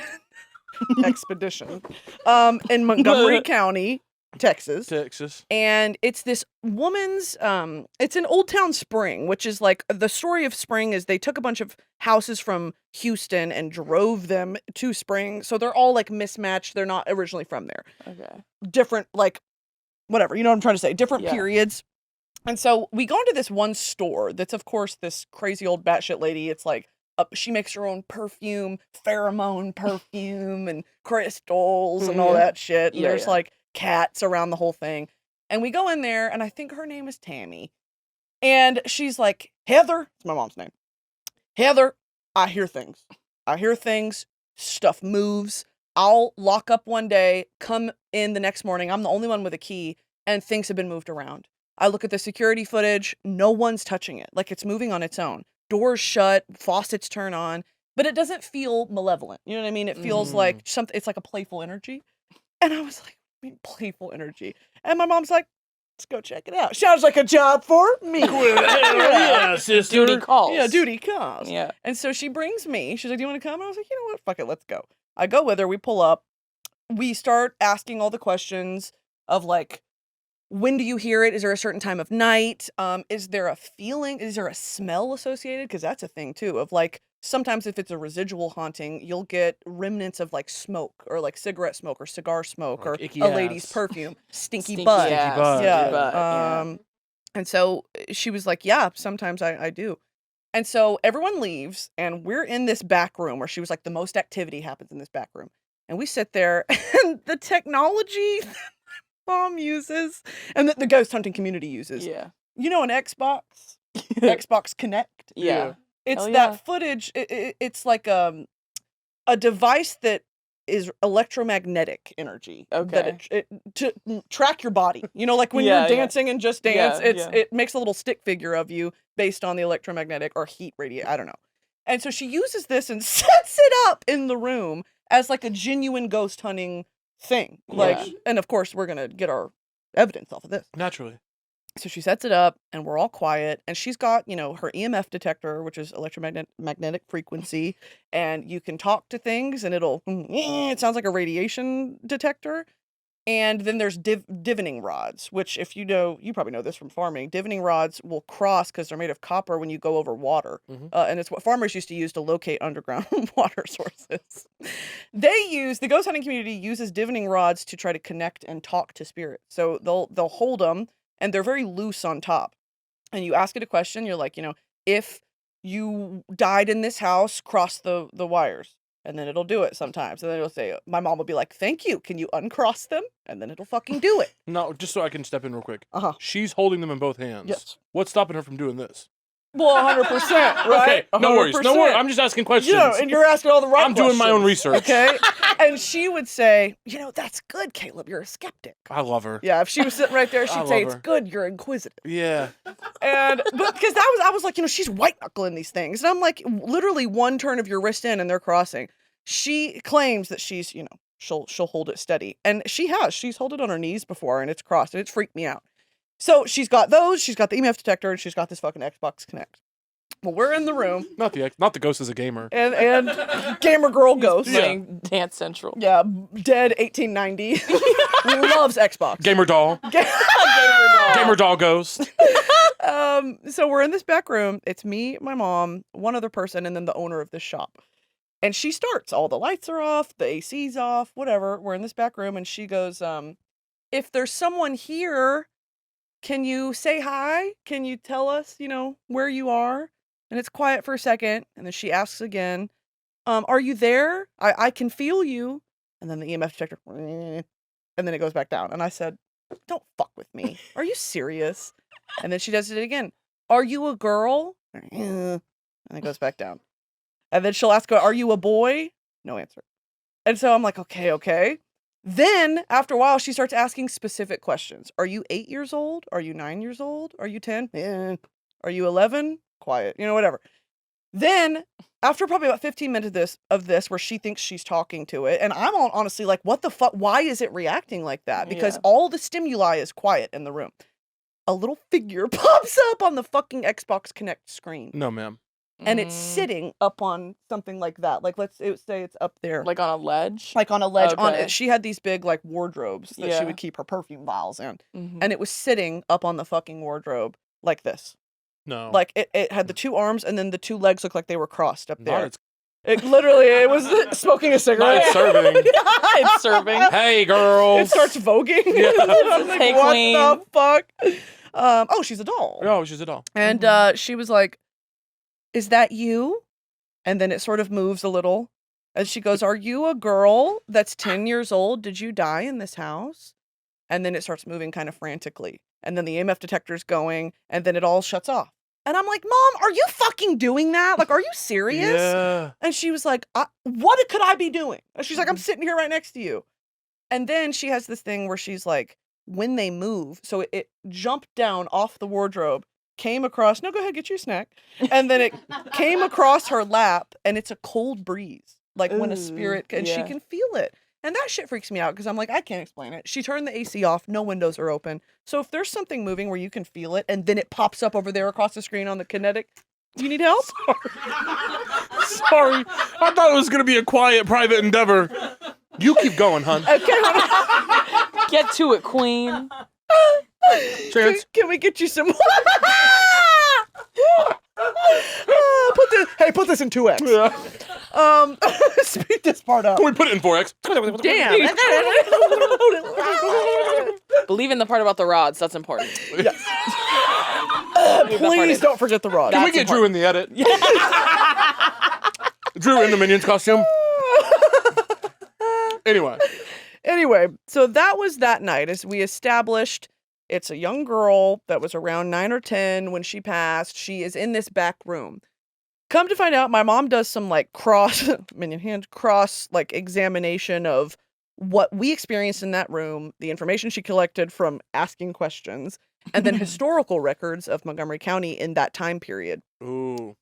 In Montgomery County, Texas. Texas. And it's this woman's it's an Old Town Spring, which is like the story of Spring is they took a bunch of houses from Houston and drove them to Spring. So they're all like mismatched. They're not originally from there. Okay. Different, like, whatever, you know what I'm trying to say, different Yeah. periods. And so we go into this one store that's, of course, this crazy old batshit lady. It's like, she makes her own perfume, pheromone perfume, and crystals and all Yeah. that shit. And Yeah, there's yeah. like cats around the whole thing. And we go in there, and I think her name is Tammy. And she's like, Heather, it's my mom's name. Heather, I hear things. Stuff moves. I'll lock up one day, come in the next morning. I'm the only one with a key, and things have been moved around. I look at the security footage. No one's touching it. Like, it's moving on its own. Doors shut, faucets turn on, but it doesn't feel malevolent. You know what I mean? It feels like something, it's like a playful energy. And I was like, I mean, playful energy. And my mom's like, let's go check it out. Sounds like a job for me. Yeah, sister. Duty calls. Yeah, duty calls. Yeah. And so she brings me. She's like, do you want to come? And I was like, you know what? Fuck it. Let's go. I go with her. We pull up. We start asking all the questions of like, when do you hear it? Is there a certain time of night? Is there a feeling? Is there a smell associated? Because that's a thing too of like, sometimes if it's a residual haunting, you'll get remnants of like smoke or like cigarette smoke or cigar smoke or icky a lady's ass. perfume, stinky Stinky butt. ass, butt, Yeah. stinky butt, yeah. And so she was like, yeah, sometimes I do. And so everyone leaves and we're in this back room where she was like, the most activity happens in this back room. And we sit there, and the technology that Mom uses, and that the ghost hunting community uses. Yeah. You know, an Xbox Connect. Yeah. It's Oh, yeah. that footage. It's like a device that is electromagnetic energy. Okay. That to track your body. You know, like when Yeah, you're yeah. dancing and Just Dance, Yeah, it makes a little stick figure of you based on the electromagnetic or heat radiation. I don't know. And so she uses this and sets it up in the room as like a genuine ghost hunting thing. Like, Yeah. and of course we're gonna get our evidence off of this. Naturally. So she sets it up and we're all quiet, and she's got, her EMF detector, which is electromagnetic frequency, and you can talk to things and it sounds like a radiation detector. And then there's divining rods, which you probably know this from farming. Divining rods will cross because they're made of copper when you go over water. And it's what farmers used to use to locate underground water sources. The ghost hunting community uses divining rods to try to connect and talk to spirits. So they'll hold them, and they're very loose on top. And you ask it a question, you're like, if you died in this house, cross the wires. And then it'll do it sometimes. And then it'll say, my mom will be like, thank you. Can you uncross them? And then it'll fucking do it. No, just so I can step in real quick. Uh-huh. She's holding them in both hands. Yes. What's stopping her from doing this? Well, 100%, right? Okay, no worries. No 100%. worries. I'm just asking questions. And you're asking all the right I'm doing my own questions, research. Okay? And she would say, that's good, Caleb. You're a skeptic. I love her. Yeah, if she was sitting right there, she'd love say, it's her. good, you're inquisitive. Yeah. But because I was like, she's white knuckling these things. And I'm like, literally one turn of your wrist in and they're crossing. She claims that she's, she'll hold it steady. And she has. She's held it on her knees before and it's crossed and it's freaked me out. So she's got those, she's got the EMF detector, and she's got this fucking Xbox Connect. Well, we're in the room. Not the ghost as a gamer. And gamer girl ghost. Playing Dance Central. Yeah, dead 1890. Loves Xbox. Gamer doll. Gamer doll ghost. So we're in this back room. It's me, my mom, one other person, and then the owner of this shop. And she starts. All the lights are off, the AC's off, whatever. We're in this back room, and she goes, if there's someone here, can you say hi? Can you tell us, where you are? And it's quiet for a second, and then she asks again, are you there? I can feel you. And then the EMF detector, and then it goes back down. And I said, don't fuck with me. Are you serious? And then she does it again. Are you a girl? And it goes back down. And then she'll ask, are you a boy? No answer. And so I'm like, okay. Then after a while, she starts asking specific questions. Are you 8 years old? Are you 9 years old? Are you 10? Are you 11? Quiet, whatever. Then after probably about 15 minutes of this where she thinks she's talking to it, and I'm honestly like, what the fuck? Why is it reacting like that? Because all the stimuli is quiet in the room. A little figure pops up on the fucking Xbox Connect screen. No, ma'am. And it's sitting up on something like that. Like, say it's up there. Like on a ledge? Like on a ledge. Okay. She had these big, like, wardrobes that she would keep her perfume vials in. And it was sitting up on the fucking wardrobe like this. No. Like, it had the two arms, and then the two legs looked like they were crossed up there. Not It was smoking a cigarette. Not serving. It's serving. Hey, girls. It starts voguing. Yeah. I'm like, Hey, what queen. the fuck? She's a doll. Oh, she's a doll. And she was like, is that you? And then it sort of moves a little. And she goes, are you a girl that's 10 years old? Did you die in this house? And then it starts moving kind of frantically. And then the EMF detector's going, and then it all shuts off. And I'm like, Mom, are you fucking doing that? Like, are you serious? Yeah. And she was like, what could I be doing? And she's like, I'm sitting here right next to you. And then she has this thing where she's like, when they move, so it jumped down off the wardrobe, came across, no, go ahead, get you a snack. And then it came across her lap, and it's a cold breeze. Like when a spirit, and she can feel it. And that shit freaks me out because I'm like, I can't explain it. She turned the AC off. No windows are open. So if there's something moving where you can feel it and then it pops up over there across the screen on the kinetic, do you need help? Sorry. I thought it was going to be a quiet, private endeavor. You keep going, hun. Okay. Get to it, queen. Chance. Can we get you some more? Put this in 2x. Yeah. Speed this part up. Can we put it in 4X? Damn. Believe in the part about the rods. That's important. Please don't forget the rod. Can we get Drew in the edit? Drew in the Minions costume. Anyway, so that was that night. As we established, it's a young girl that was around 9 or 10 when she passed. She is in this back room. Come to find out, my mom does some like Minion hand cross like examination of what we experienced in that room, the information she collected from asking questions, and then historical records of Montgomery County in that time period. Ooh.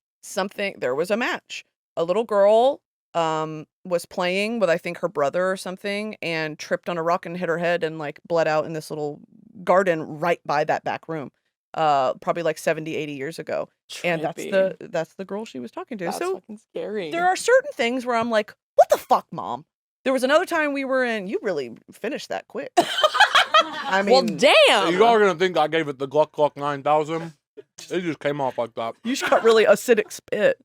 There was a match. A little girl was playing with, I think, her brother or something, and tripped on a rock and hit her head and like bled out in this little garden right by that back room. Probably like 70, 80 years ago. And that's the girl she was talking to. That's so fucking scary. there are certain things where I'm like, what the fuck, Mom? There was another time we were in, you really finished that quick. I mean, well, damn. You all are going to think I gave it the Gluck 9000. It just came off like that. you just got really acidic spit.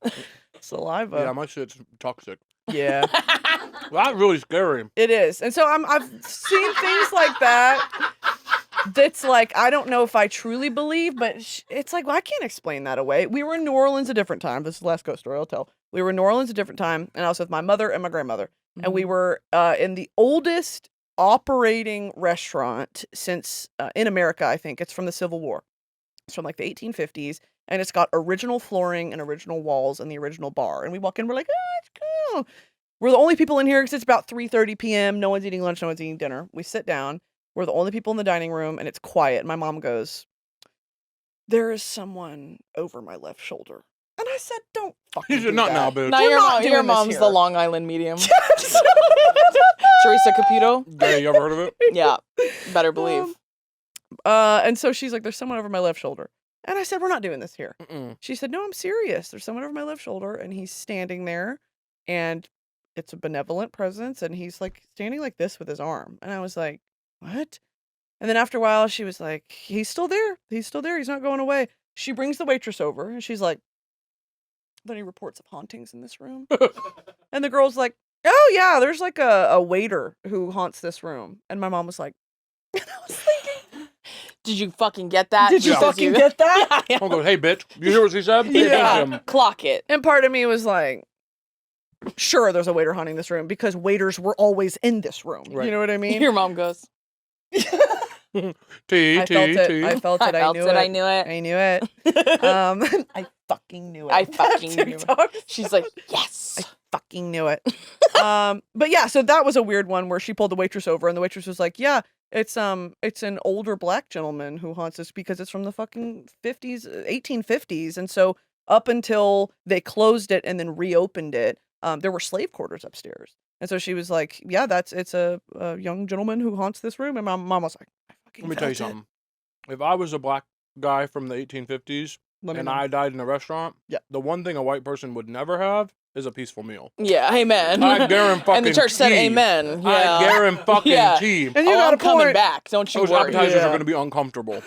Saliva. Yeah, my shit's toxic. Yeah. Well, that's really scary. It is. And so I've seen things like that. That's like, I don't know if I truly believe, but it's like, well, I can't explain that away. We were in New Orleans a different time. This is the last ghost story I'll tell. We were in New Orleans a different time, and I was with my mother and my grandmother. And we were in the oldest operating restaurant since in America, I think. It's from the Civil War. It's from like the 1850s, and it's got original flooring and original walls and the original bar. And we walk in, we're like, oh, it's cool. We're the only people in here because it's about 3:30 p.m. No one's eating lunch, no one's eating dinner. We sit down. We're the only people in the dining room, and it's quiet. And my mom goes, there is someone over my left shoulder. And I said, don't fucking do not that. now, bitch. No, We're not your doing this mom's here. the Long Island medium. Teresa Caputo? Yeah, you ever heard of it? Yeah, better believe. And so she's like, there's someone over my left shoulder. And I said, we're not doing this here. Mm-mm. She said, no, I'm serious. There's someone over my left shoulder, and he's standing there, and it's a benevolent presence, and he's like standing like this with his arm. And I was like, what? And then after a while, she was like, he's still there. He's still there. He's not going away. She brings the waitress over, and she's like, are there any reports of hauntings in this room? And the girl's like, oh, yeah, there's like a waiter who haunts this room. And my mom was like, and I was thinking, Did you fucking get that? did you Yeah. fucking get that? Yeah. I'll go, hey, bitch. You hear what she said? Pay Yeah. attention. Clock it. And part of me was like, sure, there's a waiter haunting this room because waiters were always in this room. Right. You know what I mean? Your mom goes, T. I felt it. I felt it. I knew it. I knew it. I knew it. I fucking knew it. I fucking knew it. TikTok. She's like, yes. I fucking knew it. But yeah, so that was a weird one where she pulled the waitress over, and the waitress was like, yeah, it's an older black gentleman who haunts us because it's from the fucking 1850s. And so up until they closed it and then reopened it, there were slave quarters upstairs. And so she was like, yeah, it's a young gentleman who haunts this room. And my mom was like, I fucking Let me tell you felt it. something. If I was a black guy from the 1850s Let me and know. I died in a restaurant, Yeah. the one thing a white person would never have is a peaceful meal. Yeah, amen. I guarantee And the church said tea. amen. Yeah. I guarantee fucking Yeah. tea. And you Oh, got I'm a coming point. back. Don't you Those worry. appetizers Yeah. are going to be uncomfortable.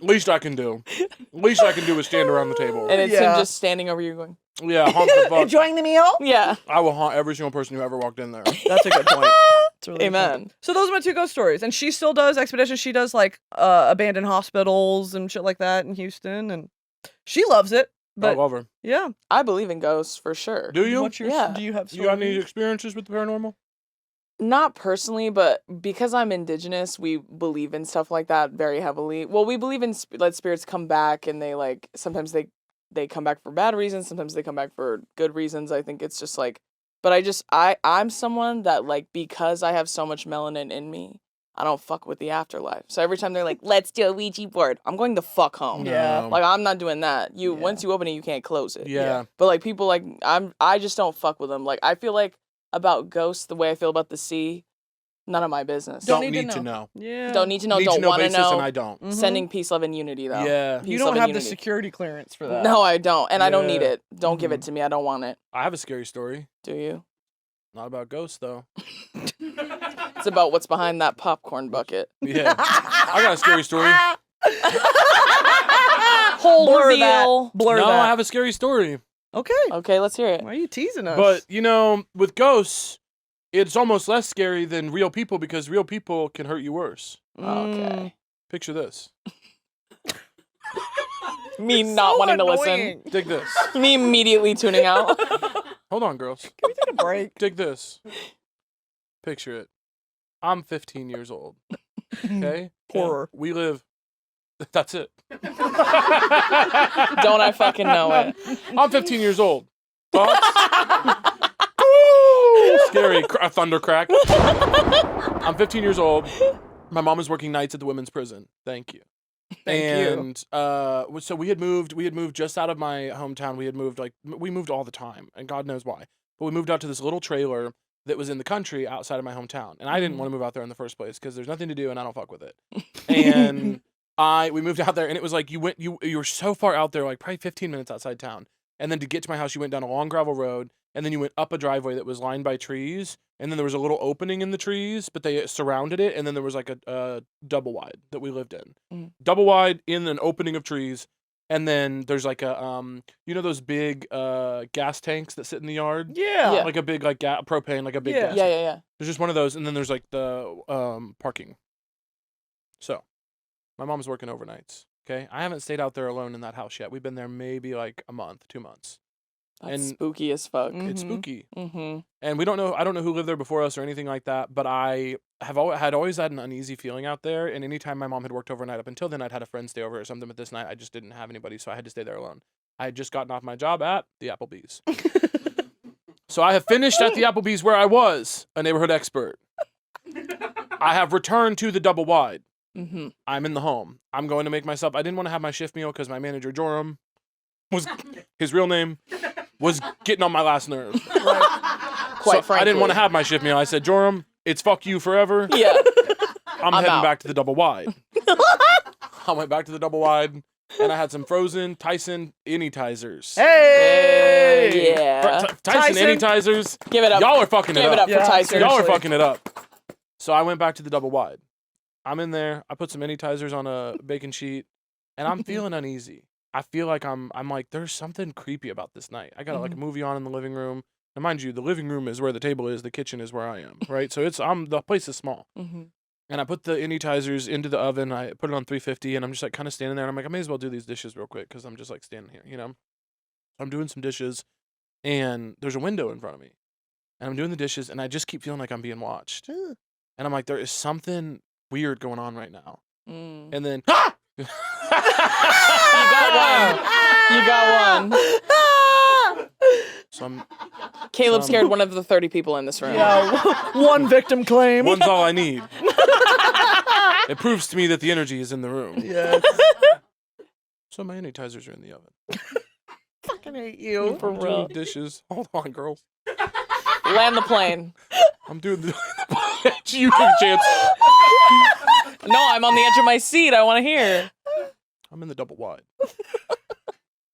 Least I can do. Least I can do is stand around the table. And it's Yeah. him just standing over you going, Yeah, haunt the fuck. Enjoying the meal? yeah. I will haunt every single person who ever walked in there. That's a good point. It's a really good Amen. point. So those are my two ghost stories. And she still does expeditions. She does like abandoned hospitals and shit like that in Houston. And she loves it. I But love her. yeah. I believe in ghosts for sure. Do you? What's your, Yeah. do you have You got any stories? experiences with the paranormal? Not personally, but because I'm indigenous, we believe in stuff like that very heavily. Well, we believe in that spirits come back, and they like sometimes they come back for bad reasons, sometimes they come back for good reasons. I think it's just like, but I'm someone that like, because I have so much melanin in me, I don't fuck with the afterlife. So every time they're like, let's do a Ouija board, I'm going the fuck home. Yeah. No. Like, I'm not doing that. Yeah. Once you open it, you can't close it. Yeah. But like people like I just don't fuck with them. Like I feel like about ghosts the way I feel about the sea, none of my business. Don't Don't need to need to know. know. Yeah. Don't need to know. Need Don't to know want to basis, know. and I don't. Mhm. Sending peace, love, and unity though. Yeah. You Peace, don't love, and have the unity. security clearance for that. No, I don't, and I don't need Yeah. it. Don't give Mhm. it to me. I don't want it. I have a scary story. Do you? Not about ghosts, though. It's about what's behind that popcorn bucket. Yeah. I got a scary story. Whole Blur reveal. that. Blur No, that. I have a scary story. Okay. Okay, let's hear it. Why are you teasing us? But, you know, with ghosts, it's almost less scary than real people because real people can hurt you worse. Okay. Picture this. Me not So wanting annoying. Dig this. to listen. Me immediately tuning out. Hold on, girls. Can we take a break? Dig this. Picture it. I'm 15 years old. Okay? Horror. We live. That's it. Don't I fucking know it? I'm 15 years old. Thoughts? Scary. A thunder crack. I'm 15 years old. My mom is working nights at the women's prison. Thank you. Thank you. So we had moved just out of my hometown. We moved all the time, and God knows why. But we moved out to this little trailer that was in the country outside of my hometown. And I didn't want to move out there in the first place because there's nothing to do and I don't fuck with it. And we moved out there, and it was like you were so far out there, like probably 15 minutes outside town. And then to get to my house, you went down a long gravel road, and then you went up a driveway that was lined by trees, and then there was a little opening in the trees, but they surrounded it, and then there was like a double wide that we lived in. Double wide in an opening of trees, and then there's like a those big gas tanks that sit in the yard? Yeah. Like a big like propane, like a big gas tank. Yeah. There's just one of those, and then there's like the parking. So, my mom's working overnights. Okay, I haven't stayed out there alone in that house yet. We've been there maybe like a month, 2 months. That's spooky as fuck. It's spooky. Mm-hmm. And we don't know. I don't know who lived there before us or anything like that. But I had always had an uneasy feeling out there. And anytime my mom had worked overnight, up until then, I'd had a friend stay over or something. But this night, I just didn't have anybody, so I had to stay there alone. I had just gotten off my job at the Applebee's. So I have finished at the Applebee's where I was a neighborhood expert. I have returned to the double wide. Mm-hmm. I'm in the home. I'm going to make myself. I didn't want to have my shift meal because my manager Joram was his real name was getting on my last nerve. Quite frankly, I didn't want to have my shift meal. I said, Joram, it's fuck you forever. Yeah. I'm heading back to the double wide. I went back to the double wide, and I had some frozen Tyson Anytizers. Hey! Yeah. Tyson Anytizers. Give it up. Y'all are fucking it up. Give it up for Tyson. Y'all are fucking it up. So I went back to the double wide. I'm in there. I put some Anytizers on a bacon sheet, and I'm feeling uneasy. I feel like I'm like, there's something creepy about this night. I got like a movie on in the living room. And mind you, the living room is where the table is. The kitchen is where I am, right? So the place is small. Mm-hmm. And I put the Anytizers into the oven. I put it on 350, and I'm just like kind of standing there. And I'm like, I may as well do these dishes real quick because I'm just like standing here, you know? I'm doing some dishes, and there's a window in front of me. And I'm doing the dishes, and I just keep feeling like I'm being watched. And I'm like, there is something weird going on right now. And then, You got one. So Caleb scared one of the 30 people in this room. Yeah, one victim claim. one's all I need. It proves to me that the energy is in the room. Yes. So my Anytizers are in the oven. Fucking hate you. For I'm real. doing dishes. Hold on, girls. Land the plane. I'm doing the you took a chance. No, I'm on the edge of my seat. I want to hear. I'm in the double wide.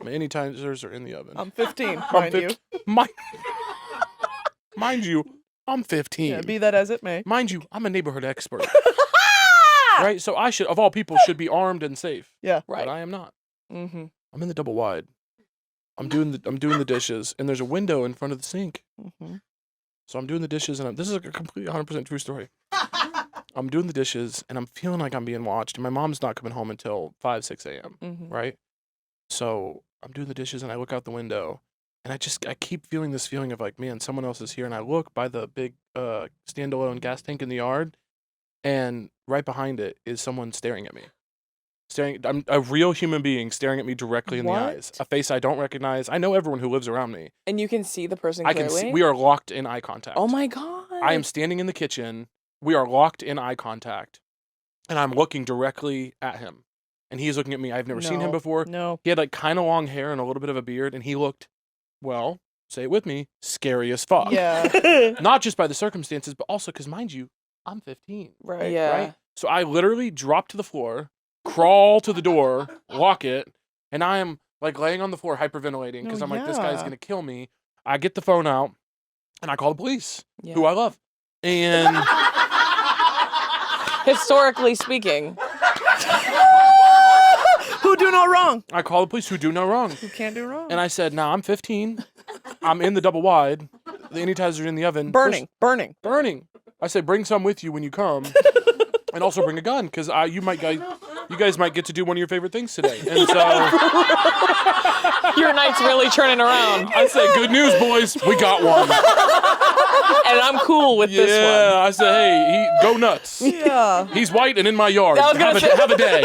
My Anytizers are in the oven. I'm 15, I'm mind you. Mind you, I'm 15. Yeah, be that as it may. Mind you, I'm a neighborhood expert. Right? So I should, of all people, should be armed and safe. Yeah. Right. But I am not. Mm-hmm. I'm in the double wide. I'm doing the dishes, and there's a window in front of the sink. Mm-hmm. So I'm doing the dishes, and this is a completely 100% true story. I'm doing the dishes, and I'm feeling like I'm being watched, and my mom's not coming home until 5, 6 a.m., right? So I'm doing the dishes, and I look out the window, and I keep feeling this feeling of like, man, someone else is here, and I look by the big standalone gas tank in the yard, and right behind it is someone staring at me. I'm a real human being staring at me directly in the eyes. A face I don't recognize. I know everyone who lives around me. And you can see the person I clearly? can see. We are locked in eye contact. Oh my God. I am standing in the kitchen. We are locked in eye contact. And I'm looking directly at him. And he is looking at me. I've never seen him before. No. He had like kind of long hair and a little bit of a beard. And he looked, well, say it with me, scary as fuck. Yeah. Not just by the circumstances, but also because, mind you, I'm 15. Right. Yeah. Right? So I literally drop to the floor, crawl to the door, lock it, and I am like laying on the floor hyperventilating because I'm like, this guy's going to kill me. I get the phone out and I call the police, who I love. And historically speaking, who do no wrong? I call the police who do no wrong. Who can't do wrong? And I said, nah, I'm 15. I'm in the double wide. The Anytizers are in the oven. Burning. I said, bring some with you when you come. And also bring a gun, because you might you guys might get to do one of your favorite things today. And so Your night's really turning around. I said, good news, boys. We got one. And I'm cool with this one. Yeah, I said, hey, go nuts. Yeah. He's white and in my yard. I was gonna say- Have a day.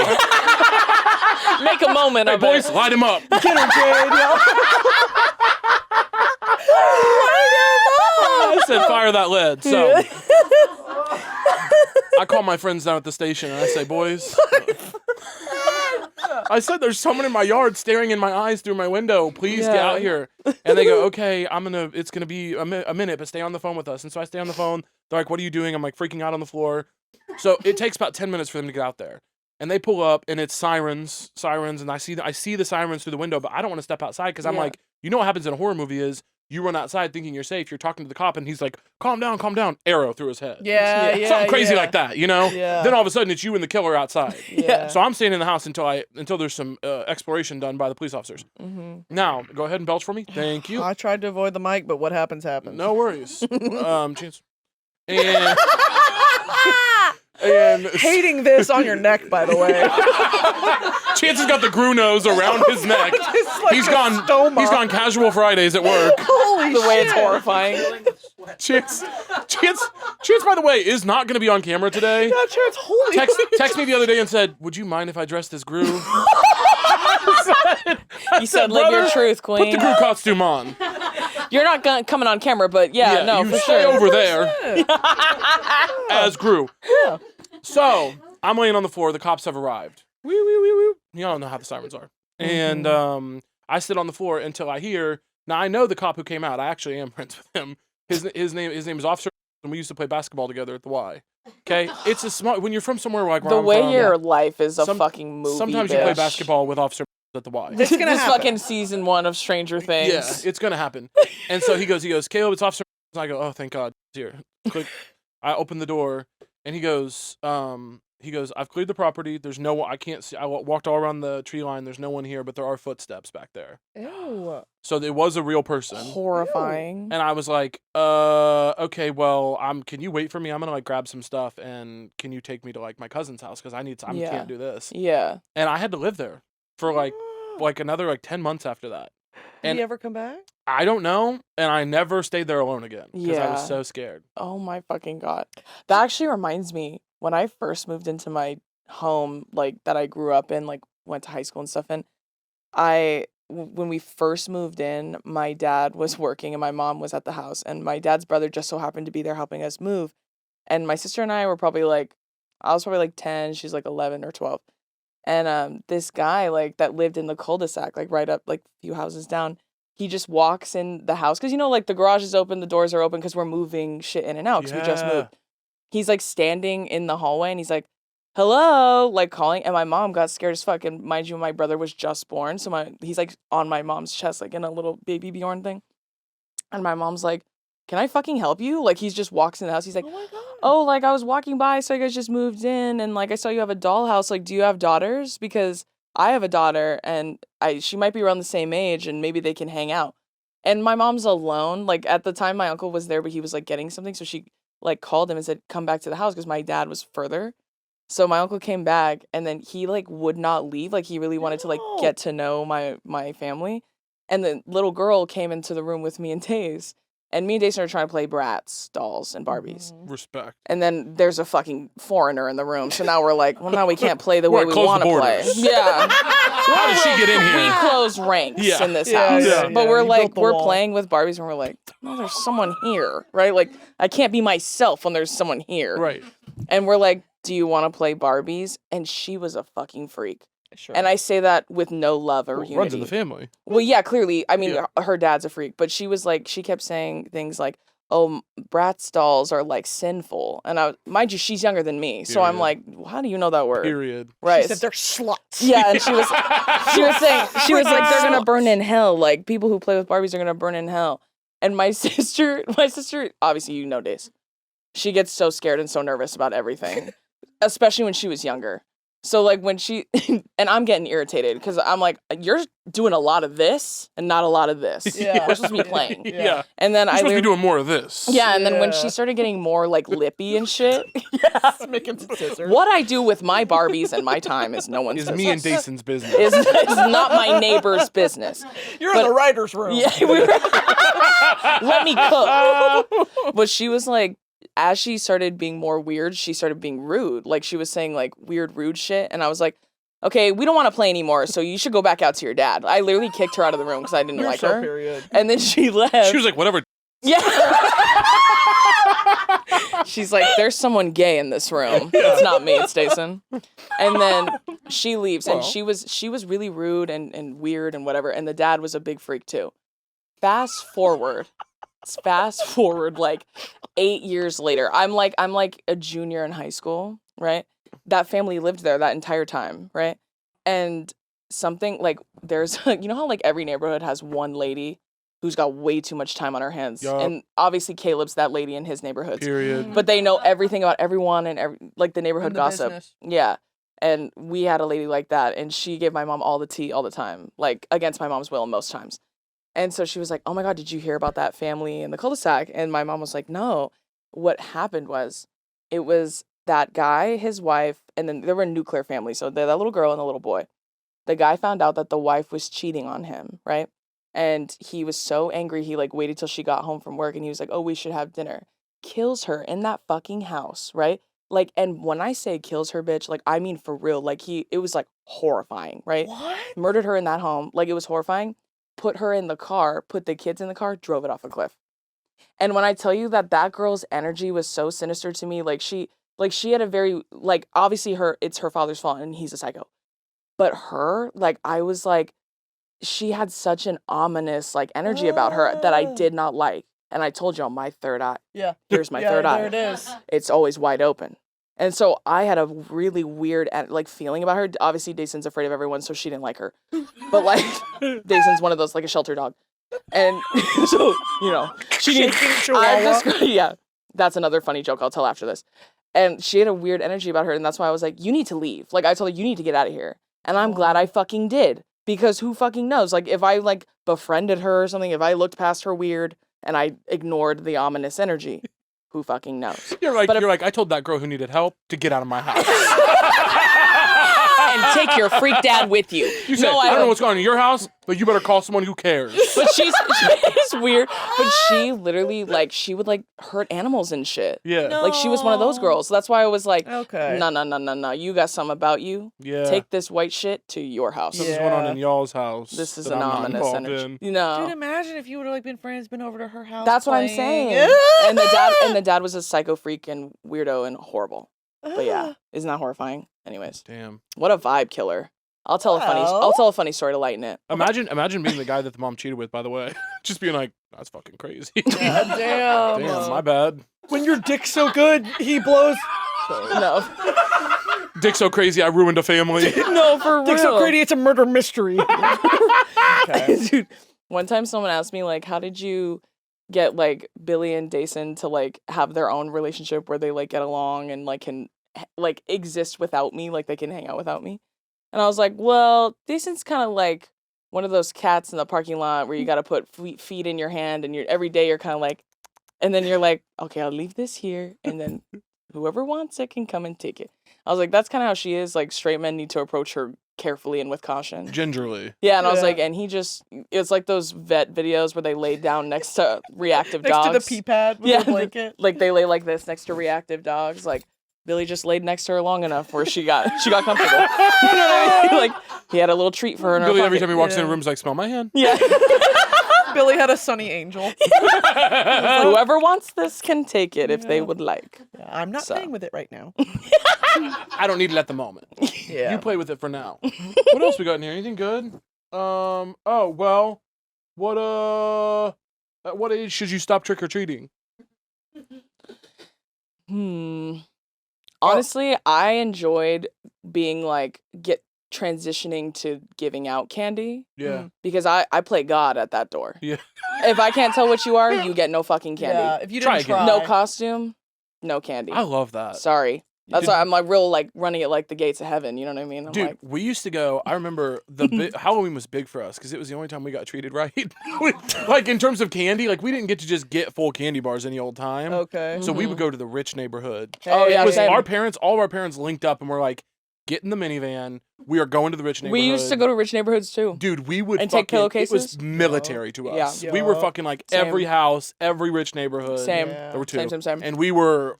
Make a moment Hey, of boys, it. light him up. Get her, Jade. I said, fire that lead. So I call my friends down at the station and I say, boys, I said, there's someone in my yard staring in my eyes through my window. Please get out here. And they go, okay, it's going to be a minute, but stay on the phone with us. And so I stay on the phone. They're like, what are you doing? I'm like freaking out on the floor. So it takes about 10 minutes for them to get out there. And they pull up and it's sirens, and I see the sirens through the window, but I don't want to step outside because I'm like, you know what happens in a horror movie is you run outside thinking you're safe. You're talking to the cop and he's like, calm down. Arrow through his head. Yeah. Something crazy like that, you know? Yeah. Then all of a sudden it's you and the killer outside. Yeah. So I'm staying in the house until there's some exploration done by the police officers. Mm-hmm. Now, go ahead and belch for me. Thank you. I tried to avoid the mic, but what happens. No worries. Chance. And Hating this on your neck, by the way. Chance has got the grew nose around his neck. Like He's a gone stoma. casual Fridays at work. Holy The way shit. it's horrifying. Chance, by the way, is not going to be on camera today. Yeah, Chance, holy Text me the other day and said, would you mind if I dressed as Gru? You said, live your "Brother, truth, Put the queen. Gru costume on. You're not coming on camera, but no, you for stay sure. over there as Gru. Yeah. So I'm laying on the floor. The cops have arrived. Woo, woo, woo, woo. You all know how the sirens are. And I sit on the floor until I hear. Now I know the cop who came out. I actually am friends with him. His name is Officer, and we used to play basketball together at the Y. Okay, it's a small. When you're from somewhere like where The I'm way from, your life is a fucking movie. sometimes bitch. you play basketball with Officer at the Y. It's gonna This happen. fucking season 1 of Stranger Things. Yeah, it's gonna happen. And so he goes, Caleb, it's Officer. And I go, oh, thank God, he's here. Click. I open the door, and he goes, I've cleared the property. There's no one. I can't see. I walked all around the tree line. There's no one here, but there are footsteps back there. Ew. So it was a real person. Horrifying. And I was like, okay, well, can you wait for me? I'm gonna like grab some stuff, and can you take me to like my cousin's house because I can't do this. Yeah. And I had to live there for like another like 10 months after that. Did And he ever come back? I don't know, and I never stayed there alone again because I Yeah. was so scared. Oh my fucking God. That actually reminds me, when I first moved into my home, like that I grew up in, like went to high school and stuff in, when we first moved in, my dad was working and my mom was at the house, and my dad's brother just so happened to be there helping us move. And my sister and I were probably like, I was probably like 10, she's like 11 or 12. And this guy like that lived in the cul-de-sac, like right up like a few houses down, he just walks in the house because like the garage is open, the doors are open because we're moving shit in and out because we just Yeah. moved. He's like standing in the hallway and he's like, hello, like calling. And my mom got scared as fuck. And mind you, my brother was just born. So he's like on my mom's chest, like in a little baby Bjorn thing. And my mom's like, can I fucking help you? Like he's just walks in the house. He's like, Oh my God. oh, like I was walking by, so you guys just moved in. And like I saw you have a dollhouse. Like, do you have daughters? Because I have a daughter and she might be around the same age and maybe they can hang out. And my mom's alone. Like at the time my uncle was there, but he was like getting something. So she like called him and said, come back to the house because my dad was further. So my uncle came back and then he like would not leave. Like he really wanted to like get to know my family. And the little girl came into the room with me and Daze. And me and Daze are trying to play Bratz dolls and Barbies. Respect. And then there's a fucking foreigner in the room. So now we're like, well, now we can't play the We're way at we close want to the play. borders. Yeah. How did she get in We here? close ranks Yeah. in this Yeah, house. yeah, But yeah. we're You like, built the we're wall. playing with Barbies and we're like, no, there's someone here, right? Like, I can't be myself when there's someone here. Right. And we're like, do you want to play Barbies? And she was a fucking freak. Sure. And I say that with no love or Well, unity. runs in the family. Well, yeah, clearly. I mean, Yeah. her dad's a freak, but she was like, she kept saying things like, oh, Bratz dolls are like sinful. And mind you, she's younger than me. So I'm Period. like, well, how do you know that word? Period. Right. She said they're sluts. Yeah, and she was like, they're gonna burn in hell. Like people who play with Barbies are gonna burn in hell. And my sister, obviously you know Daze. She gets so scared and so nervous about everything, especially when she was younger. So like when she and I'm getting irritated because I'm like, you're doing a lot of this and not a lot of this. Yeah. We're supposed to be playing. Yeah. And then You're supposed to be doing more of this. yeah, and then when Yeah. she started getting more like lippy and shit, Making some scissors. what I do with my Barbies and my time is no one's Is business. me and Dason's business. is not my neighbor's business. You're But- in the writer's room. Yeah, let me cook. But she was like, as she started being more weird, she started being rude. Like she was saying like weird, rude shit. And I was like, okay, we don't want to play anymore, so you should go back out to your dad. I literally kicked her out of the room because I didn't You're like so her. period. And then she left. She was like, whatever. Yeah. She's like, there's someone gay in this room. It's not me, it's Dason. And then she leaves and she was really rude and weird and whatever. And the dad was a big freak too. Fast forward like 8 years later. I'm like a junior in high school, right? That family lived there that entire time, right? And something like there's you know how like every neighborhood has one lady who's got way too much time on her hands. Yup. And obviously Caleb's that lady in his neighborhood. Period. But they know everything about everyone and like the neighborhood In the gossip. business. Yeah. And we had a lady like that and she gave my mom all the tea all the time, like against my mom's will most times. And so she was like, oh my God, did you hear about that family in the cul-de-sac? And my mom was like, no. What happened was it was that guy, his wife, and then there were a nuclear family. So they're that little girl and the little boy. The guy found out that the wife was cheating on him, right? And he was so angry, he like waited till she got home from work and he was like, oh, we should have dinner. Kills her in that fucking house, right? Like, and when I say kills her, bitch, like, I mean for real. Like, it was like horrifying, right? What? Murdered her in that home. Like, it was horrifying. Put her in the car, put the kids in the car, drove it off a cliff. And when I tell you that girl's energy was so sinister to me, like, she had a very, like, obviously it's her father's fault and he's a psycho. But her, like, I was like, she had such an ominous, like, energy about her that I did not like. And I told y'all my third eye. Yeah. Here's my Yeah, third eye. there it is. It's always wide open. And so I had a really weird, like, feeling about her. Obviously, Dason's afraid of everyone, so she didn't like her. But, like, Dason's one of those, like, a shelter dog. And so, you know, she needs... Yeah, that's another funny joke I'll tell after this. And she had a weird energy about her, and that's why I was like, you need to leave. Like, I told her, you need to get out of here. And I'm glad I fucking did. Because who fucking knows? Like, if I, like, befriended her or something, if I looked past her weird and I ignored the ominous energy... Who fucking knows? You're like, I told that girl who needed help to get out of my house. And take your freak dad with you. You said, I don't know what's going on in your house, but you better call someone who cares. But she's weird. But she literally, like, she would, like, hurt animals and shit. Yeah. No. Like, she was one of those girls. So that's why I was like, Okay. no. You got something about you. Yeah. Take this white shit to your house. Something's going on in y'all's house. This is that an I'm not ominous involved energy. in. You know. Dude, imagine if you would have like been friends, been over to her house. That's what I'm playing. saying. And the dad was a psycho freak and weirdo and horrible. But yeah, isn't that horrifying? Anyways, Damn. what a vibe killer. I'll tell a funny story to lighten it. Imagine being the guy that the mom cheated with, by the way. Just being like, that's fucking crazy. God damn. Damn, my bad. When your dick's so good, he blows. No. Dick so crazy, I ruined a family. No, for real. Dick's so crazy, it's a murder mystery. Okay. Dude, one time someone asked me, like, how did you get, like, Billy and Dason to, like, have their own relationship where they, like, get along and, like, can, like, exist without me, like, they can hang out without me? And I was like, well, Dason's kind of like one of those cats in the parking lot where you got to put feet in your hand and every day you're kind of like, and then you're like, okay, I'll leave this here and then whoever wants it can come and take it. I was like, that's kind of how she is. Like, straight men need to approach her carefully and with caution. Gingerly. Yeah, and I was like, and it's like those vet videos where they lay down next to reactive dogs. Next to the pee pad with the blanket. Like, they lay like this next to reactive dogs. Like, Billy just laid next to her long enough where she got comfortable. You know what I mean? Like, he had a little treat for her in her Billy, pocket. every time he walks in a room, is like, smell my hand. Yeah. Billy had a sunny angel. Whoever wants this can take it if they would like. Yeah, I'm not playing with it right now. I don't need it at the moment. Yeah. You play with it for now. What else we got in here? Anything good? Oh, well, at what age should you stop trick-or-treating? Honestly, I enjoyed being like transitioning to giving out candy. Yeah. Because I play God at that door. Yeah. If I can't tell what you are, you get no fucking candy. Yeah, if you Try didn't again. try. No costume, no candy. I love that. Sorry. That's why I'm like real like running it like the gates of heaven. You know what I mean? I'm Dude, like, we used to go. I remember Halloween was big for us because it was the only time we got treated right. Like in terms of candy, like we didn't get to just get full candy bars any old time. Okay. So we would go to the rich neighborhood. oh yeah, It was same. all of our parents linked up and we're like, get in the minivan. We are going to the rich neighborhood. We used to go to rich neighborhoods too. Dude, we would And take It was pillowcases? military to us. Yeah. We were fucking like Same. every house, every rich neighborhood. Same. Yeah. There were two. Same. And we were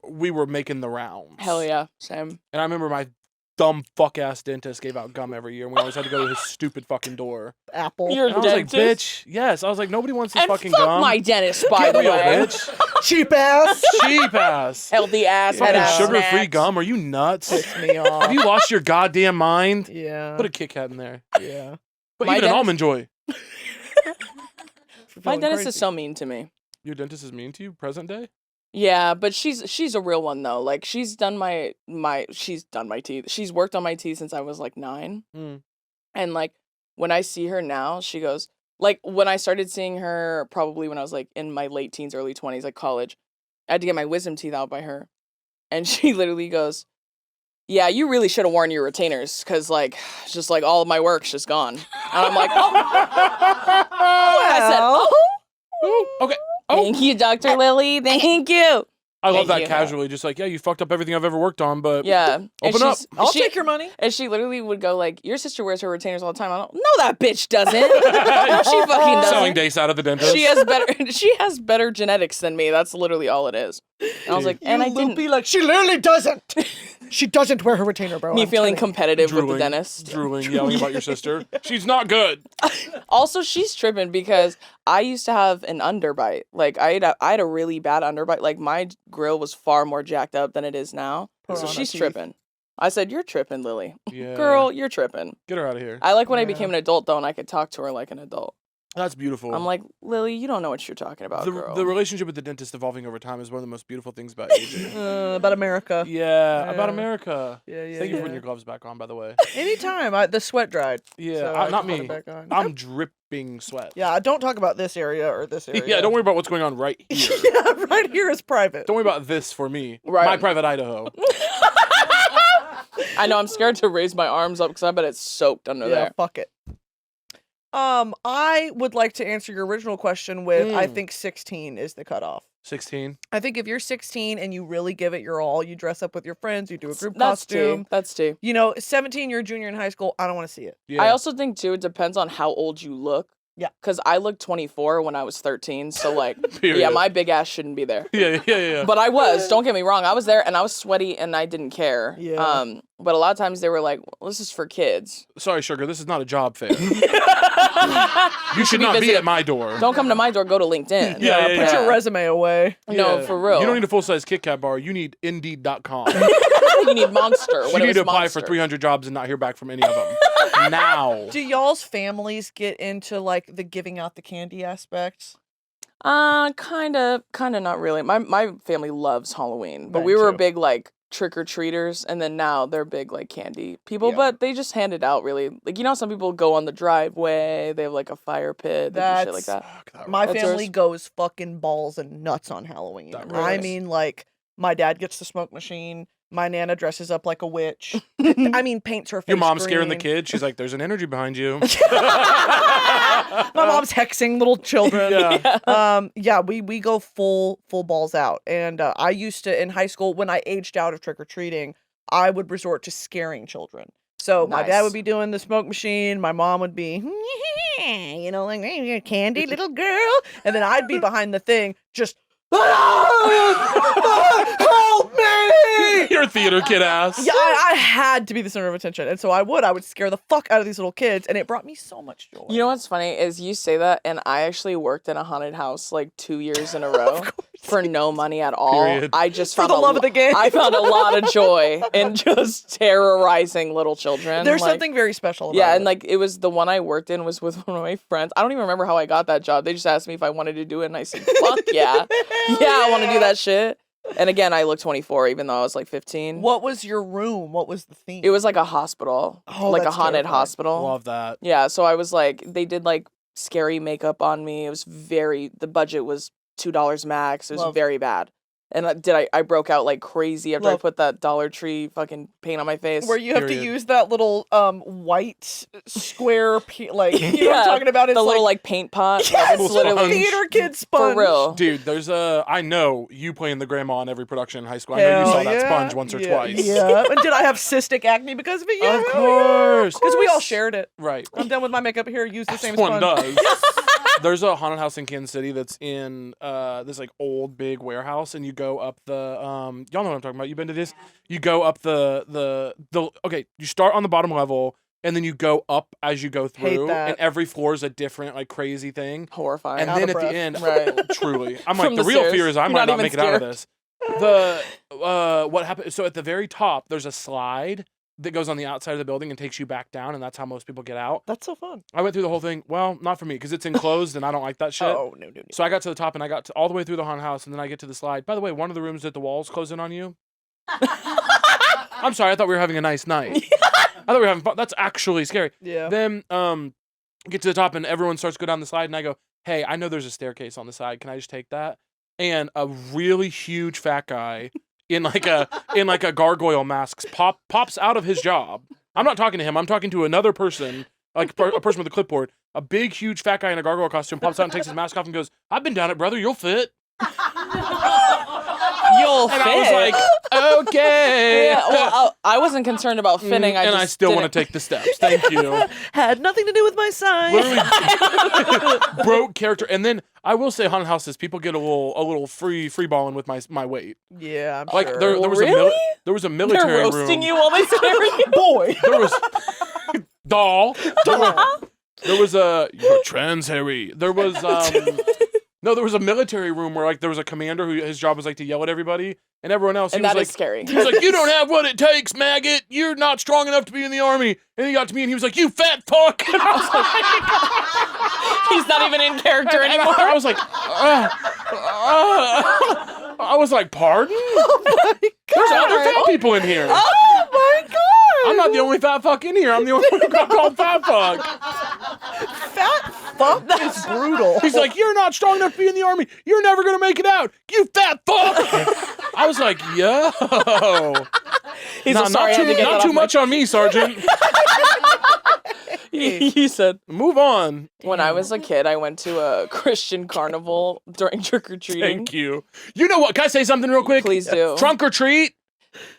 making the rounds. Hell yeah, same. And I remember my dumb fuck ass dentist gave out gum every year, and we always had to go to his stupid fucking door. Apple. You're And I was like, dentist? bitch, yes. I was like, nobody wants this And fucking fuck gum. my dentist, by the Real, way. bitch. Cheap ass. Cheap ass. Healthy ass. Fucking head ass sugar-free snacks. gum. Are you nuts? Piss me off. Have you lost your goddamn mind? Yeah. Put a Kit Kat in there. Yeah. But My even an dentist- Almond Joy. My Feeling dentist crazy. is so mean to me. Your dentist is mean to you, present day? Yeah, but she's a real one though. Like she's done my teeth. She's worked on my teeth since I was like 9. Mm. And like when I see her now, she goes like when I started seeing her probably when I was like in my late teens, early 20s, like college, I had to get my wisdom teeth out by her. And she literally goes, "Yeah, you really should have worn your retainers cuz like it's just like all of my work's just gone." And I'm like, "Oh." I said, "Oh, Ooh, okay. Oh, thank you, Dr. Lily. Thank you." I love Thank that you. casually. Just like, yeah, you fucked up everything I've ever worked on, but Yeah. And Open up. she's- I'll she- take your money. And she literally would go like, "Your sister wears her retainers all the time." I don't. No, that bitch doesn't. She fucking doesn't. selling dates out of the dentist. She has better. She has better genetics than me. That's literally all it is. And I was like, and I didn't. Like, she literally doesn't. She doesn't wear her retainer, bro. Me I'm feeling telling you. competitive with the drooling, dentist. drooling, yelling about your sister. She's not good. Also, she's tripping because I used to have an underbite. Like I had a really bad underbite. Like my grill was far more jacked up than it is now. Put So on she's teeth. tripping. I said, "You're tripping, Lily. Yeah. Girl, you're tripping." Get her out of here. I like when I Yeah. became an adult though, and I could talk to her like an adult. That's beautiful. I'm like, "Lily, you don't know what you're talking about, girl." the relationship with the dentist evolving over time is one of the most beautiful things about aging. About America. Yeah, Yeah. about America. Yeah, yeah, Thank you for yeah. putting your gloves back on, by the way. Anytime. The sweat dried. Yeah, So I not can put it me. back on. I'm dripping sweat. Yeah, don't talk about this area or this area. Yeah, don't worry about what's going on right here. Yeah, right here is private. Don't worry about this for me. Right. My private Idaho. I know I'm scared to raise my arms up because I bet it's soaked under Yeah, there. fuck it. I would like to answer your original question with I Mm. think 16 is the cutoff. 16. I think if you're 16 and you really give it your all, you dress up with your friends, you do a group That's costume. tea. That's tea. You know, 17, you're a junior in high school. I don't want to see it. Yeah. I also think too it depends on how old you look. Yeah. Because I looked 24 when I was 13, so like, Period. yeah, my big ass shouldn't be there. Yeah. But I was. Don't get me wrong. I was there and I was sweaty and I didn't care. Yeah. But a lot of times they were like, well, "This is for kids. Sorry, sugar. This is not a job fair. You should be not be visited. at my door. Don't come to my door. Go to LinkedIn." Yeah, Put your resume away. No, Yeah. for real. You don't need a full-size Kit Kat bar. You need Indeed.com. You need Monster. You when it need to was apply Monster. for 300 jobs and not hear back from any of them. Now. Do y'all's families get into like the giving out the candy aspects? Kind of not really. My family loves Halloween, but Mine we were too. big like trick-or-treaters, and then now they're big like candy people, Yeah. but they just hand it out really. Like, you know, some people go on the driveway, they have like a fire pit, they do shit like that. Fuck, that My That's family yours? goes fucking balls and nuts on Halloween. That I rules. mean, like, my dad gets the smoke machine. My Nana dresses up like a witch. I mean, paints her face Your mom's scaring the green. kid. She's like, there's an energy behind you. My mom's hexing little children. Yeah. Yeah, we go full balls out. And I used to, in high school, when I aged out of trick-or-treating, I would resort to scaring children. So my dad Nice. would be doing the smoke machine. My mom would be, you know, like, "Hey, you're a candy little girl." And then I'd be behind the thing just, help me! You're a theater kid ass. Yeah, I had to be the center of attention. And so I would scare the fuck out of these little kids. And it brought me so much joy. You know what's funny is you say that, and I actually worked in a haunted house like 2 years in a row for no money at all. Period. I just For found the a love of the game. I found a lot of joy in just terrorizing little children. There's like, something very special about Yeah, it. and like it was the one I worked in was with one of my friends. I don't even remember how I got that job. They just asked me if I wanted to do it, and I said, "Fuck yeah, yeah, I want to do that shit." And again, I looked 24, even though I was like 15. What was your room? What was the theme? It was like a hospital, Oh, like a that's haunted terrifying. hospital. Love that. Yeah, so I was like, they did like scary makeup on me. It was the budget was $2 max. It was Love. very bad. And I broke out like crazy after I put that Dollar Tree fucking paint on my face. Where you have to use that little white square, you know what I'm talking about? It's the little like paint pot. Yes, It's literally theater kid sponge. For real. Dude, there's I know you playing the grandma in every production in high school. I know you saw that sponge once or twice. Yeah. And did I have cystic acne because of it? Yeah. Of course. Because we all shared it. Right. I'm done with my makeup here. Use the same One sponge. does. There's a haunted house in Kansas City that's in this like old big warehouse, and you go up the y'all know what I'm talking about. You've been to this? You go up the okay, you start on the bottom level and then you go up as you go through, and every floor is a different like crazy thing. Horrifying. And then at the end, right. Truly. I'm From like, the real stairs. fear is I You're might not not even make it out of scared. this. What happened, so at the very top there's a slide that goes on the outside of the building and takes you back down, and that's how most people get out. That's so fun. I went through the whole thing. Well, not for me, because it's enclosed and I don't like that shit. Oh, no. So I got to the top and I got all the way through the haunted house, and then I get to the slide. By the way, one of the rooms at the walls close in on you. I'm sorry, I thought we were having a nice night. I thought we were having fun. That's actually scary. Yeah. Then get to the top and everyone starts to go down the slide, and I go, hey, I know there's a staircase on the side. Can I just take that? And a really huge fat guy in like a gargoyle mask pops out of his job. I'm not talking to him. I'm talking to another person, like a person with a clipboard. A big, huge fat guy in a gargoyle costume pops out and takes his mask off and goes, I've been down it, brother. You'll fit. You'll And fit. I was like, okay. Yeah, well, I wasn't concerned about fitting. I still want to take the steps. Thank you. Had nothing to do with my size. Literally broke character. And then I will say, haunted houses, people get a little free balling with my weight. Yeah, I'm Like sure. there was Really? there was a military They're roasting room. you while they scare you. boy. There was doll. There was a you're trans Harry. There was no, there was a military room where like there was a commander who his job was like to yell at everybody, and everyone else. And he was that like, is scary. He was like, "You don't have what it takes, maggot. You're not strong enough to be in the army." And he got to me and he was like, "You fat fuck." And I was like, He's not even in character anymore. I was like, I was like, "Pardon?" There's other fat people in here. Oh my god! I'm not the only fat fuck in here. I'm the only one who got called fat fuck. Fat fuck is brutal. He's like, "You're not strong enough to be in the army. You're never gonna make it out. You fat fuck." I was like, "Yo." He's Nah, sorry. not too much on me, Sergeant. He said. Move on. When I was a kid, I went to a Christian carnival during trick or treating. Thank you. You know what? Can I say something real quick? Please do. Trunk or treat.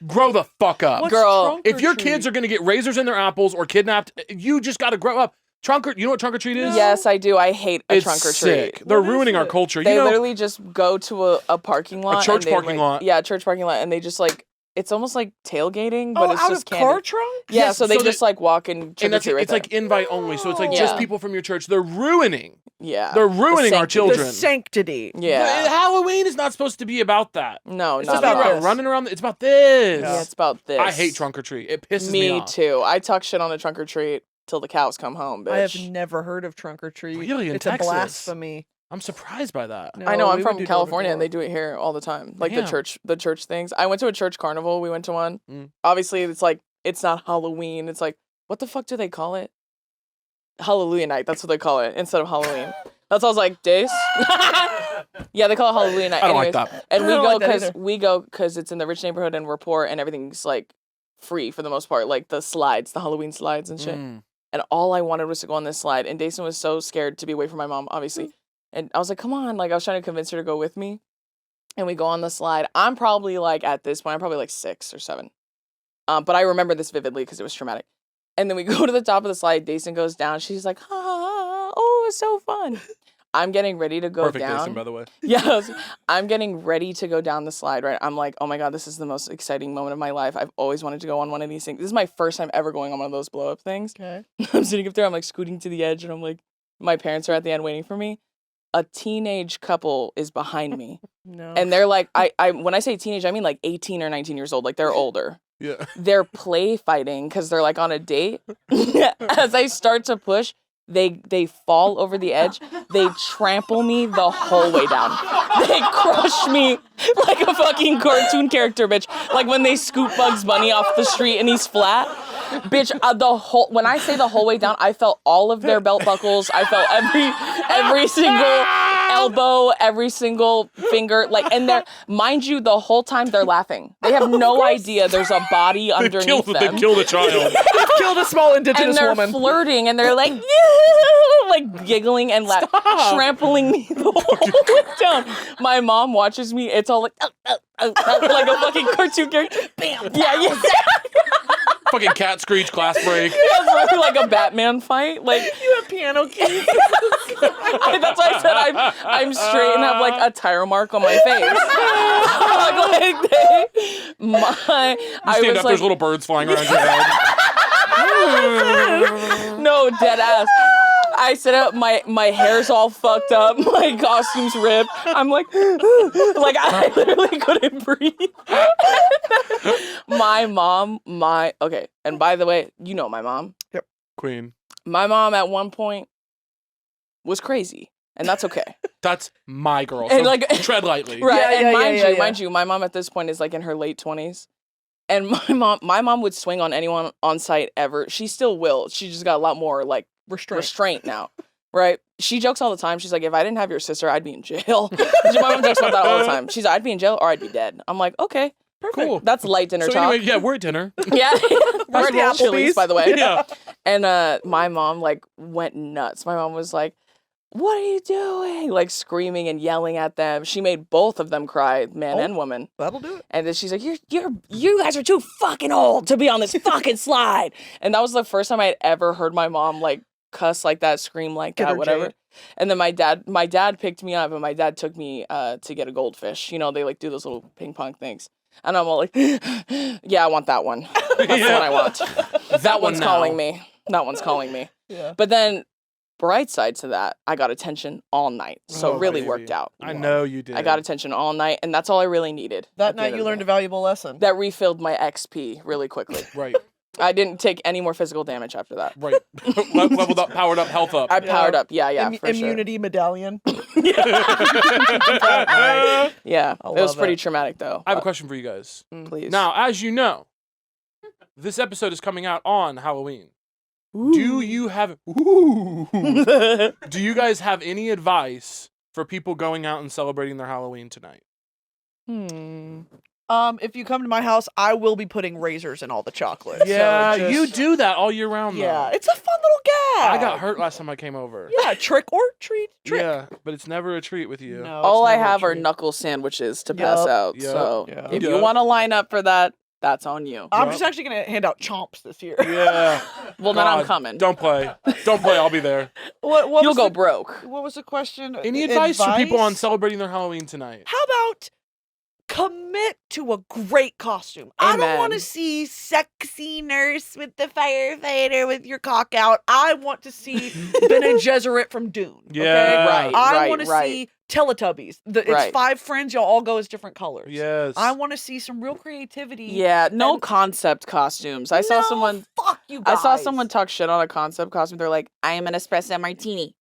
Grow the fuck up. What's Girl, trunk If or your treat? kids are gonna get razors in their apples or kidnapped, you just gotta grow up. You know what trunk or treat is? Yes, I do. I hate a It's trunk or sick. treat. They're What is ruining our it? culture. They You know, literally just go to a parking lot. church and they, parking like- lot. Yeah, church parking lot. And they just like, it's almost like tailgating, but Oh, it's out just of candy. car trunk? Yeah, Yes, so they so just like walk and trick and or that's treat right it's like invite only. So it's like just Yeah. people from your church. They're ruining. yeah. They're ruining our sanctity. children. The sanctity. Yeah. Halloween is not supposed to be about that. No, It's not not at about all. running around. It's about this. Yeah, it's about this. I hate trunk or treat. It pisses me Me off. too. I talk shit on a trunk or treat till the cows come home, bitch. I have never heard of trunk or treat. Really? In It's Texas? a blasphemy. I'm surprised by that. I know. No, I'm we from would do California, and they door-to-door. do it here all the time. Like Damn. the church things. I went to a church carnival. We went to one. Mm. Obviously, it's like it's not Halloween. It's like what the fuck do they call it? Hallelujah night. That's what they call it instead of Halloween. That's why I was like, this. Yeah, they call it Hallelujah night. I don't Anyways, like that. and I don't like that we go because it's in the rich neighborhood and we're poor and everything's like free for the most part. Like the slides, the Halloween slides and shit. Mm. And all I wanted was to go on this slide. And Dason was so scared to be away from my mom, obviously. And I was like, come on. Like, I was trying to convince her to go with me. And we go on the slide. I'm probably like, at this point, I'm probably like 6 or 7. But I remember this vividly because it was traumatic. And then we go to the top of the slide. Dason goes down. She's like, oh, it's so fun. I'm getting ready to go Perfect down. Jason, by the way. Yes. I'm getting ready to go down the slide, right? I'm like, oh my God, this is the most exciting moment of my life. I've always wanted to go on one of these things. This is my first time ever going on one of those blow up things. Okay. I'm sitting up there, I'm like scooting to the edge, and I'm like, my parents are at the end waiting for me. A teenage couple is behind me. No. And they're like, I when I say teenage, I mean like 18 or 19 years old. Like they're older. Yeah. They're play fighting because they're like on a date. As I start to push, they fall over the edge. They trample me the whole way down. They crush me like a fucking cartoon character, bitch. Like when they scoop Bugs Bunny off the street and he's flat. Bitch, when I say the whole way down, I felt all of their belt buckles. I felt every single elbow, every single finger, like, and they're, mind you, the whole time they're laughing. They have no idea there's a body underneath them. They killed a child. They've killed a small indigenous And they're woman. flirting, and they're like, like giggling and trampling me the whole way down. My mom watches me. It's all like, like a fucking cartoon character. Bam. Yeah. Fucking cat screech, glass break. Like a Batman fight. Like You have piano keys. that's why I said I'm straight and have like a tire mark on my face. I Stand was up, like, there's little birds flying around your head. no, dead ass. I sit up, my hair's all fucked up, my costume's ripped. I'm like I literally couldn't breathe. My mom, okay, and by the way, you know my mom. Yep. Queen. My mom at one point was crazy, and that's okay. That's my girl. And So like, tread lightly. Right, Yeah, and yeah, mind you, my mom at this point is like in her late 20s. And my mom would swing on anyone on site ever. She still will. She just got a lot more like restraint now. Right? She jokes all the time. She's like, if I didn't have your sister, I'd be in jail. My mom jokes about that all the time. She's like, I'd be in jail or I'd be dead. I'm like, okay. Perfect. Cool. That's light dinner So talk. anyway, yeah, we're at dinner. Yeah. We're at the Chili's, Applebee's. by the way. Yeah. And my mom like went nuts. My mom was like, what are you doing? Like screaming and yelling at them. She made both of them cry, man and woman. That'll do it. And then she's like, you guys are too fucking old to be on this fucking slide. And that was the first time I had ever heard my mom like cuss like that, scream like Get that, her, whatever. Jade. And then my dad picked me up, and my dad took me to get a goldfish. You know, they like do those little ping pong things. And I'm all like, yeah, I want that one. That's the one I want. That one's now. calling me. That one's calling me. Yeah. But then, bright side to that, I got attention all night. So Oh, really baby. worked out. I know you did. I got attention all night, and that's all I really needed. That at the night end you of the learned day. a valuable lesson. That refilled my XP really quickly. Right. I didn't take any more physical damage after that. Right. Leveled up, powered up, health up. I powered up. Yeah, for Immunity medallion. sure. Yeah, I it was love pretty it. traumatic though. I have a question for you guys. Please. Now, as you know, this episode is coming out on Halloween. Do you have do you guys have any advice for people going out and celebrating their Halloween tonight? If you come to my house, I will be putting razors in all the chocolate. Yeah, so you just- do that all year round, though. Yeah, it's a fun little gag. I got hurt last time I came over. Yeah, trick or treat. Trick. Yeah, but it's never a treat with you. No, All it's I never a have are treat. knuckle sandwiches to pass Yup. out. Yup. So Yup. if Yup. you want to line up for that, that's on you. I'm Yup. just actually gonna hand out chomps this year. Yeah. Well, then I'm God, coming. Don't play. Don't play. I'll be there. What You'll was go the, broke. What was the question? Any advice for people on celebrating their Halloween tonight? How about commit to a great costume? I don't Amen. want to see sexy nurse with the firefighter with your cock out. I want to see Bene Gesserit from Dune. Yeah. Okay? Right, I want to right. see Teletubbies. It's Right. 5 friends. Y'all all go as different colors. Yes. I want to see some real creativity. Yeah, no And- concept costumes. I saw No, someone. Fuck you I guys. saw someone talk shit on a concept costume. They're like, I am an espresso martini.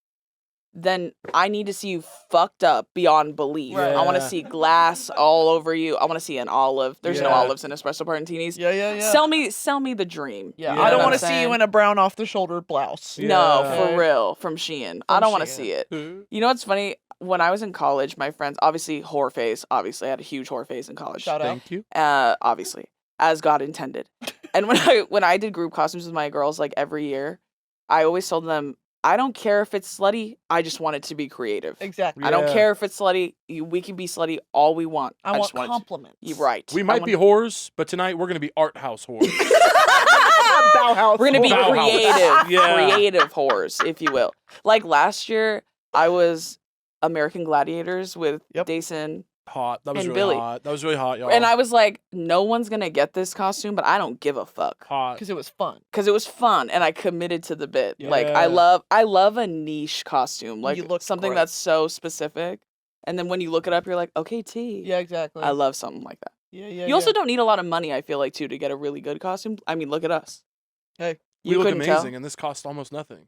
Then I need to see you fucked up beyond belief. Right. I want to Yeah. see glass all over you. I want to see an olive. There's no Yeah. olives in espresso martinis. Yeah. Sell me the dream. Yeah, Yeah. I don't know want what to see you in a brown off the shoulder blouse. Yeah. No, Okay. for real, from Shein. I don't want to Shein. see it. You know what's funny? When I was in college, my friends, obviously horror phase. Obviously, I had a huge horror phase in college. Shout out. Thank you. Obviously, as God intended. And when I did group costumes with my girls, like every year, I always told them, I don't care if it's slutty. I just want it to be creative. Exactly. I don't Yeah. care if it's slutty. We can be slutty all we want. I want just want it to- compliments. You're right. We might be whores, but tonight we're going to be art house whores. Bauhaus. We're gonna be Bauhaus. creative, Yeah. creative whores, if you will. Like last year, I was American Gladiators with Yep. Dason, Hot. That was And really Billy. hot. That was really hot, y'all. and I was like, no one's gonna get this costume, but I don't give a fuck Hot. because it was fun. because it was fun and I committed to the bit. Like Yeah. I love a niche costume, like You look something great. that's so specific. And then when you look it up, you're like, okay, T. Yeah, exactly. I love something like that. Yeah. You also don't need a lot of money, I feel like, too, to get a really good costume. I mean, look at us. Hey. We look couldn't amazing, tell? and this cost almost nothing.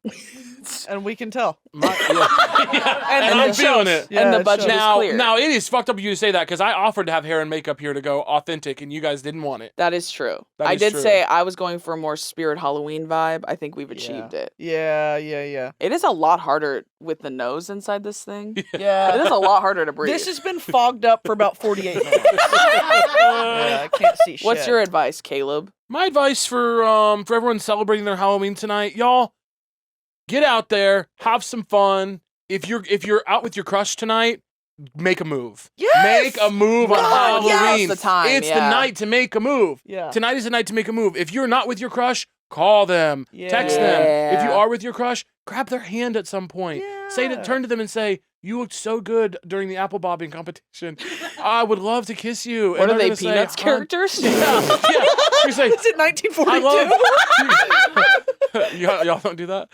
And we can tell. Yeah. And I'm it feeling shows. it. Yeah, And the it budget shows. is Now, clear. now, it is fucked up of you to say that because I offered to have hair and makeup here to go authentic, and you guys didn't want it. That is true. That I is did true. say I was going for a more spirit Halloween vibe. I think we've achieved it. Yeah. It is a lot harder with the nose inside this thing. Yeah. It is a lot harder to breathe. This has been fogged up for about 48 minutes. Yeah, I can't see shit. What's your advice, Caleb? My advice for everyone celebrating their Halloween tonight, y'all, get out there, have some fun. If you're out with your crush tonight, make a move. Yes! Make a move on God, yes! Halloween. It's the time, It's the yeah. night to make a move. Yeah. Tonight is the night to make a move. If you're not with your crush, call them, text them. If you Yeah. are with your crush, grab their hand at some point. Turn to them and say, "You looked so good during the apple bobbing competition. I would love to kiss you." What And are they're they, gonna say, Peanuts "Huh?" characters? Yeah. You say, Is it 1942? y'all don't do that.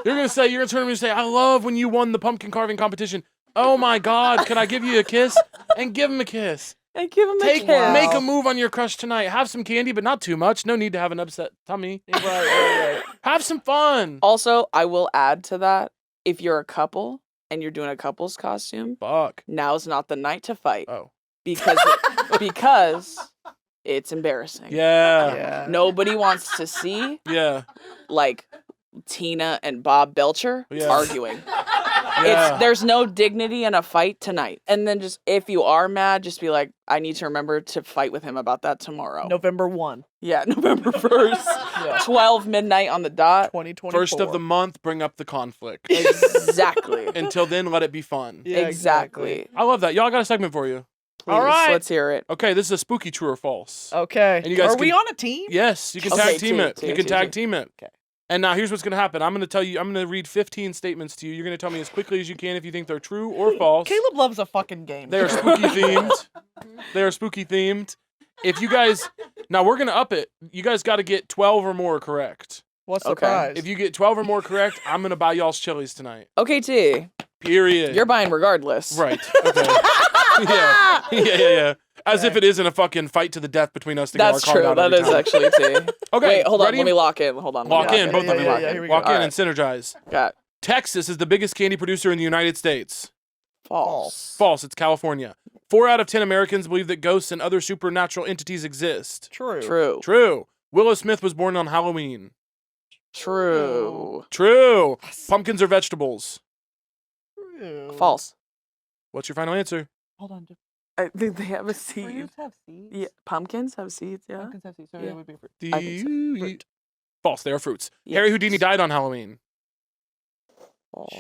You're gonna turn to me and say, "I love when you won the pumpkin carving competition. Oh my God, can I give you a kiss?" And give him a kiss. And give him a kiss. Make a move on your crush tonight. Have some candy, but not too much. No need to have an upset tummy. Right. Have some fun. Also, I will add to that, if you're a couple and you're doing a couple's costume, Fuck. now's not the night to fight. Oh. Because it's embarrassing. Yeah. Yeah. Nobody wants to see Yeah. like Tina and Bob Belcher Yeah. arguing. Yeah. There's no dignity in a fight tonight. And then just if you are mad, just be like, I need to remember to fight with him about that tomorrow. November 1, Yeah, November 1st, 12 midnight on the dot. 2024. First of the month, bring up the conflict. Exactly. Until then, let it be fun. Yeah, exactly. I love that. Y'all got a segment for you. Please, All right. let's hear it. Okay, this is a spooky true or false. Okay. And you guys Are we can- on a team? Yes, you can Okay, tag team two, it. two, You can two, tag two. team it. Okay. And now here's what's going to happen. I'm going to read 15 statements to you. You're going to tell me as quickly as you can if you think they're true or false. Caleb loves a fucking game. They are spooky themed. They are spooky themed. If you guys, now we're going to up it. You guys got to get 12 or more correct. What's the Okay. prize? If you get 12 or more correct, I'm going to buy y'all's Chili's tonight. Okay, T. Period. You're buying regardless. Right. Okay. Yeah. As if it isn't a fucking fight to the death between us to That's get our card true. out That every is time. actually T. Okay. Wait, hold on. ready? Let me lock in. Hold on. Lock in, both of you. here we go. Walk in All and synergize. Got Texas is the biggest candy producer in the United States. false. False. It's California. 4 out of 10 Americans believe that ghosts and other supernatural entities exist. True. True. True. Willow Smith was born on Halloween. True. True. Pumpkins are vegetables. True. False. What's your final answer? Hold on. I think they have a seed. Fruits have seeds. Yeah, pumpkins have seeds. Yeah. Pumpkins have seeds. So Yeah. it would be fruit. I think so. Fruit. False. They are fruits. Yes. Harry Houdini died on Halloween. False.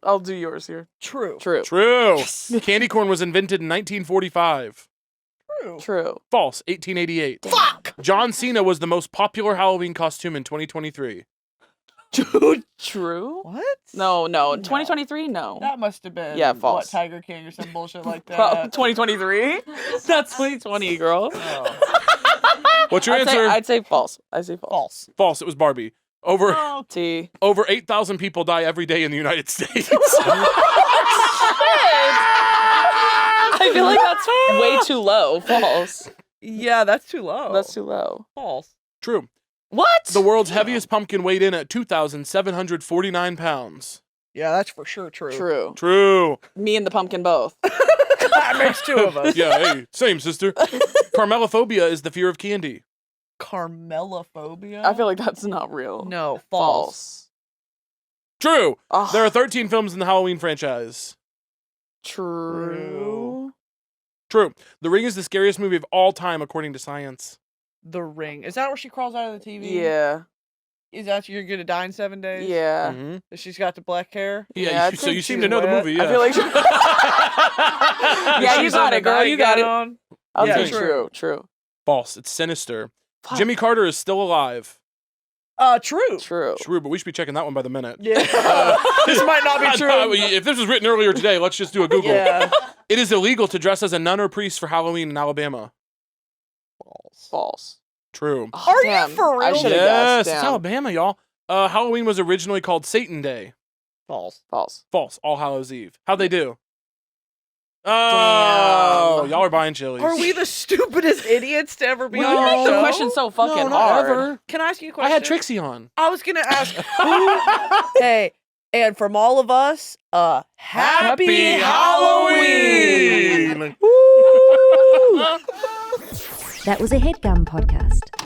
I'll do yours here. True. True. True. Candy corn was invented in 1945. True. True. False. 1888. Fuck. John Cena was the most popular Halloween costume in 2023. True. What? No. No. In 2023, no. That must have been Yeah, What, false. Tiger King or some bullshit like Pro- that. 2023? That's 2020, girl. Oh. What's your answer? I'd say false. I'd say false. False. False. It was Barbie. Over Oh, T. over 8,000 people die every day in the United States. I feel like that's way too low. False. yeah, that's too low. That's too low. false. True. What? The world's heaviest pumpkin weighed in at 2,749 pounds. Yeah, that's for sure true. True. True. Me and the pumpkin both. That makes two of us. Yeah, hey, same, sister. Carmelophobia is the fear of candy. Carmelophobia? I feel like that's not real. No, false. False. True. Ugh. There are 13 films in the Halloween franchise. True. True. The Ring is the scariest movie of all time, according to science. The Ring. Is that where she crawls out of the TV? Yeah. Is that you're gonna die in 7 days? Yeah. Mhm. She's got the black hair? Yeah, I'd so say you seem she's to know the wet. movie, yeah. I feel like Yeah, you She's got on it, a girl. You got it. nightgown. I'll Yeah, say true. true. True. False. It's sinister. Fuck. Jimmy Carter is still alive. True. True. True, but we should be checking that one by the minute. Yeah. This might not be true. If this was written earlier today, let's just do a Google. Yeah. It is illegal to dress as a nun or priest for Halloween in Alabama. False. True. Oh, Are you damn. for I real? should have Yes, guessed. it's Damn. Alabama, y'all. Halloween was originally called Satan Day. False. False. False. All Hallows Eve. How'd they do? Oh, y'all are buying Chili's. Are we the stupidest idiots to ever be You on make the the show? question so fucking No, not hard. ever. Can I ask you a I question? had Trixie on. I was gonna ask who. Hey, and from all of us, happy Halloween! Halloween! That was a Headgum podcast.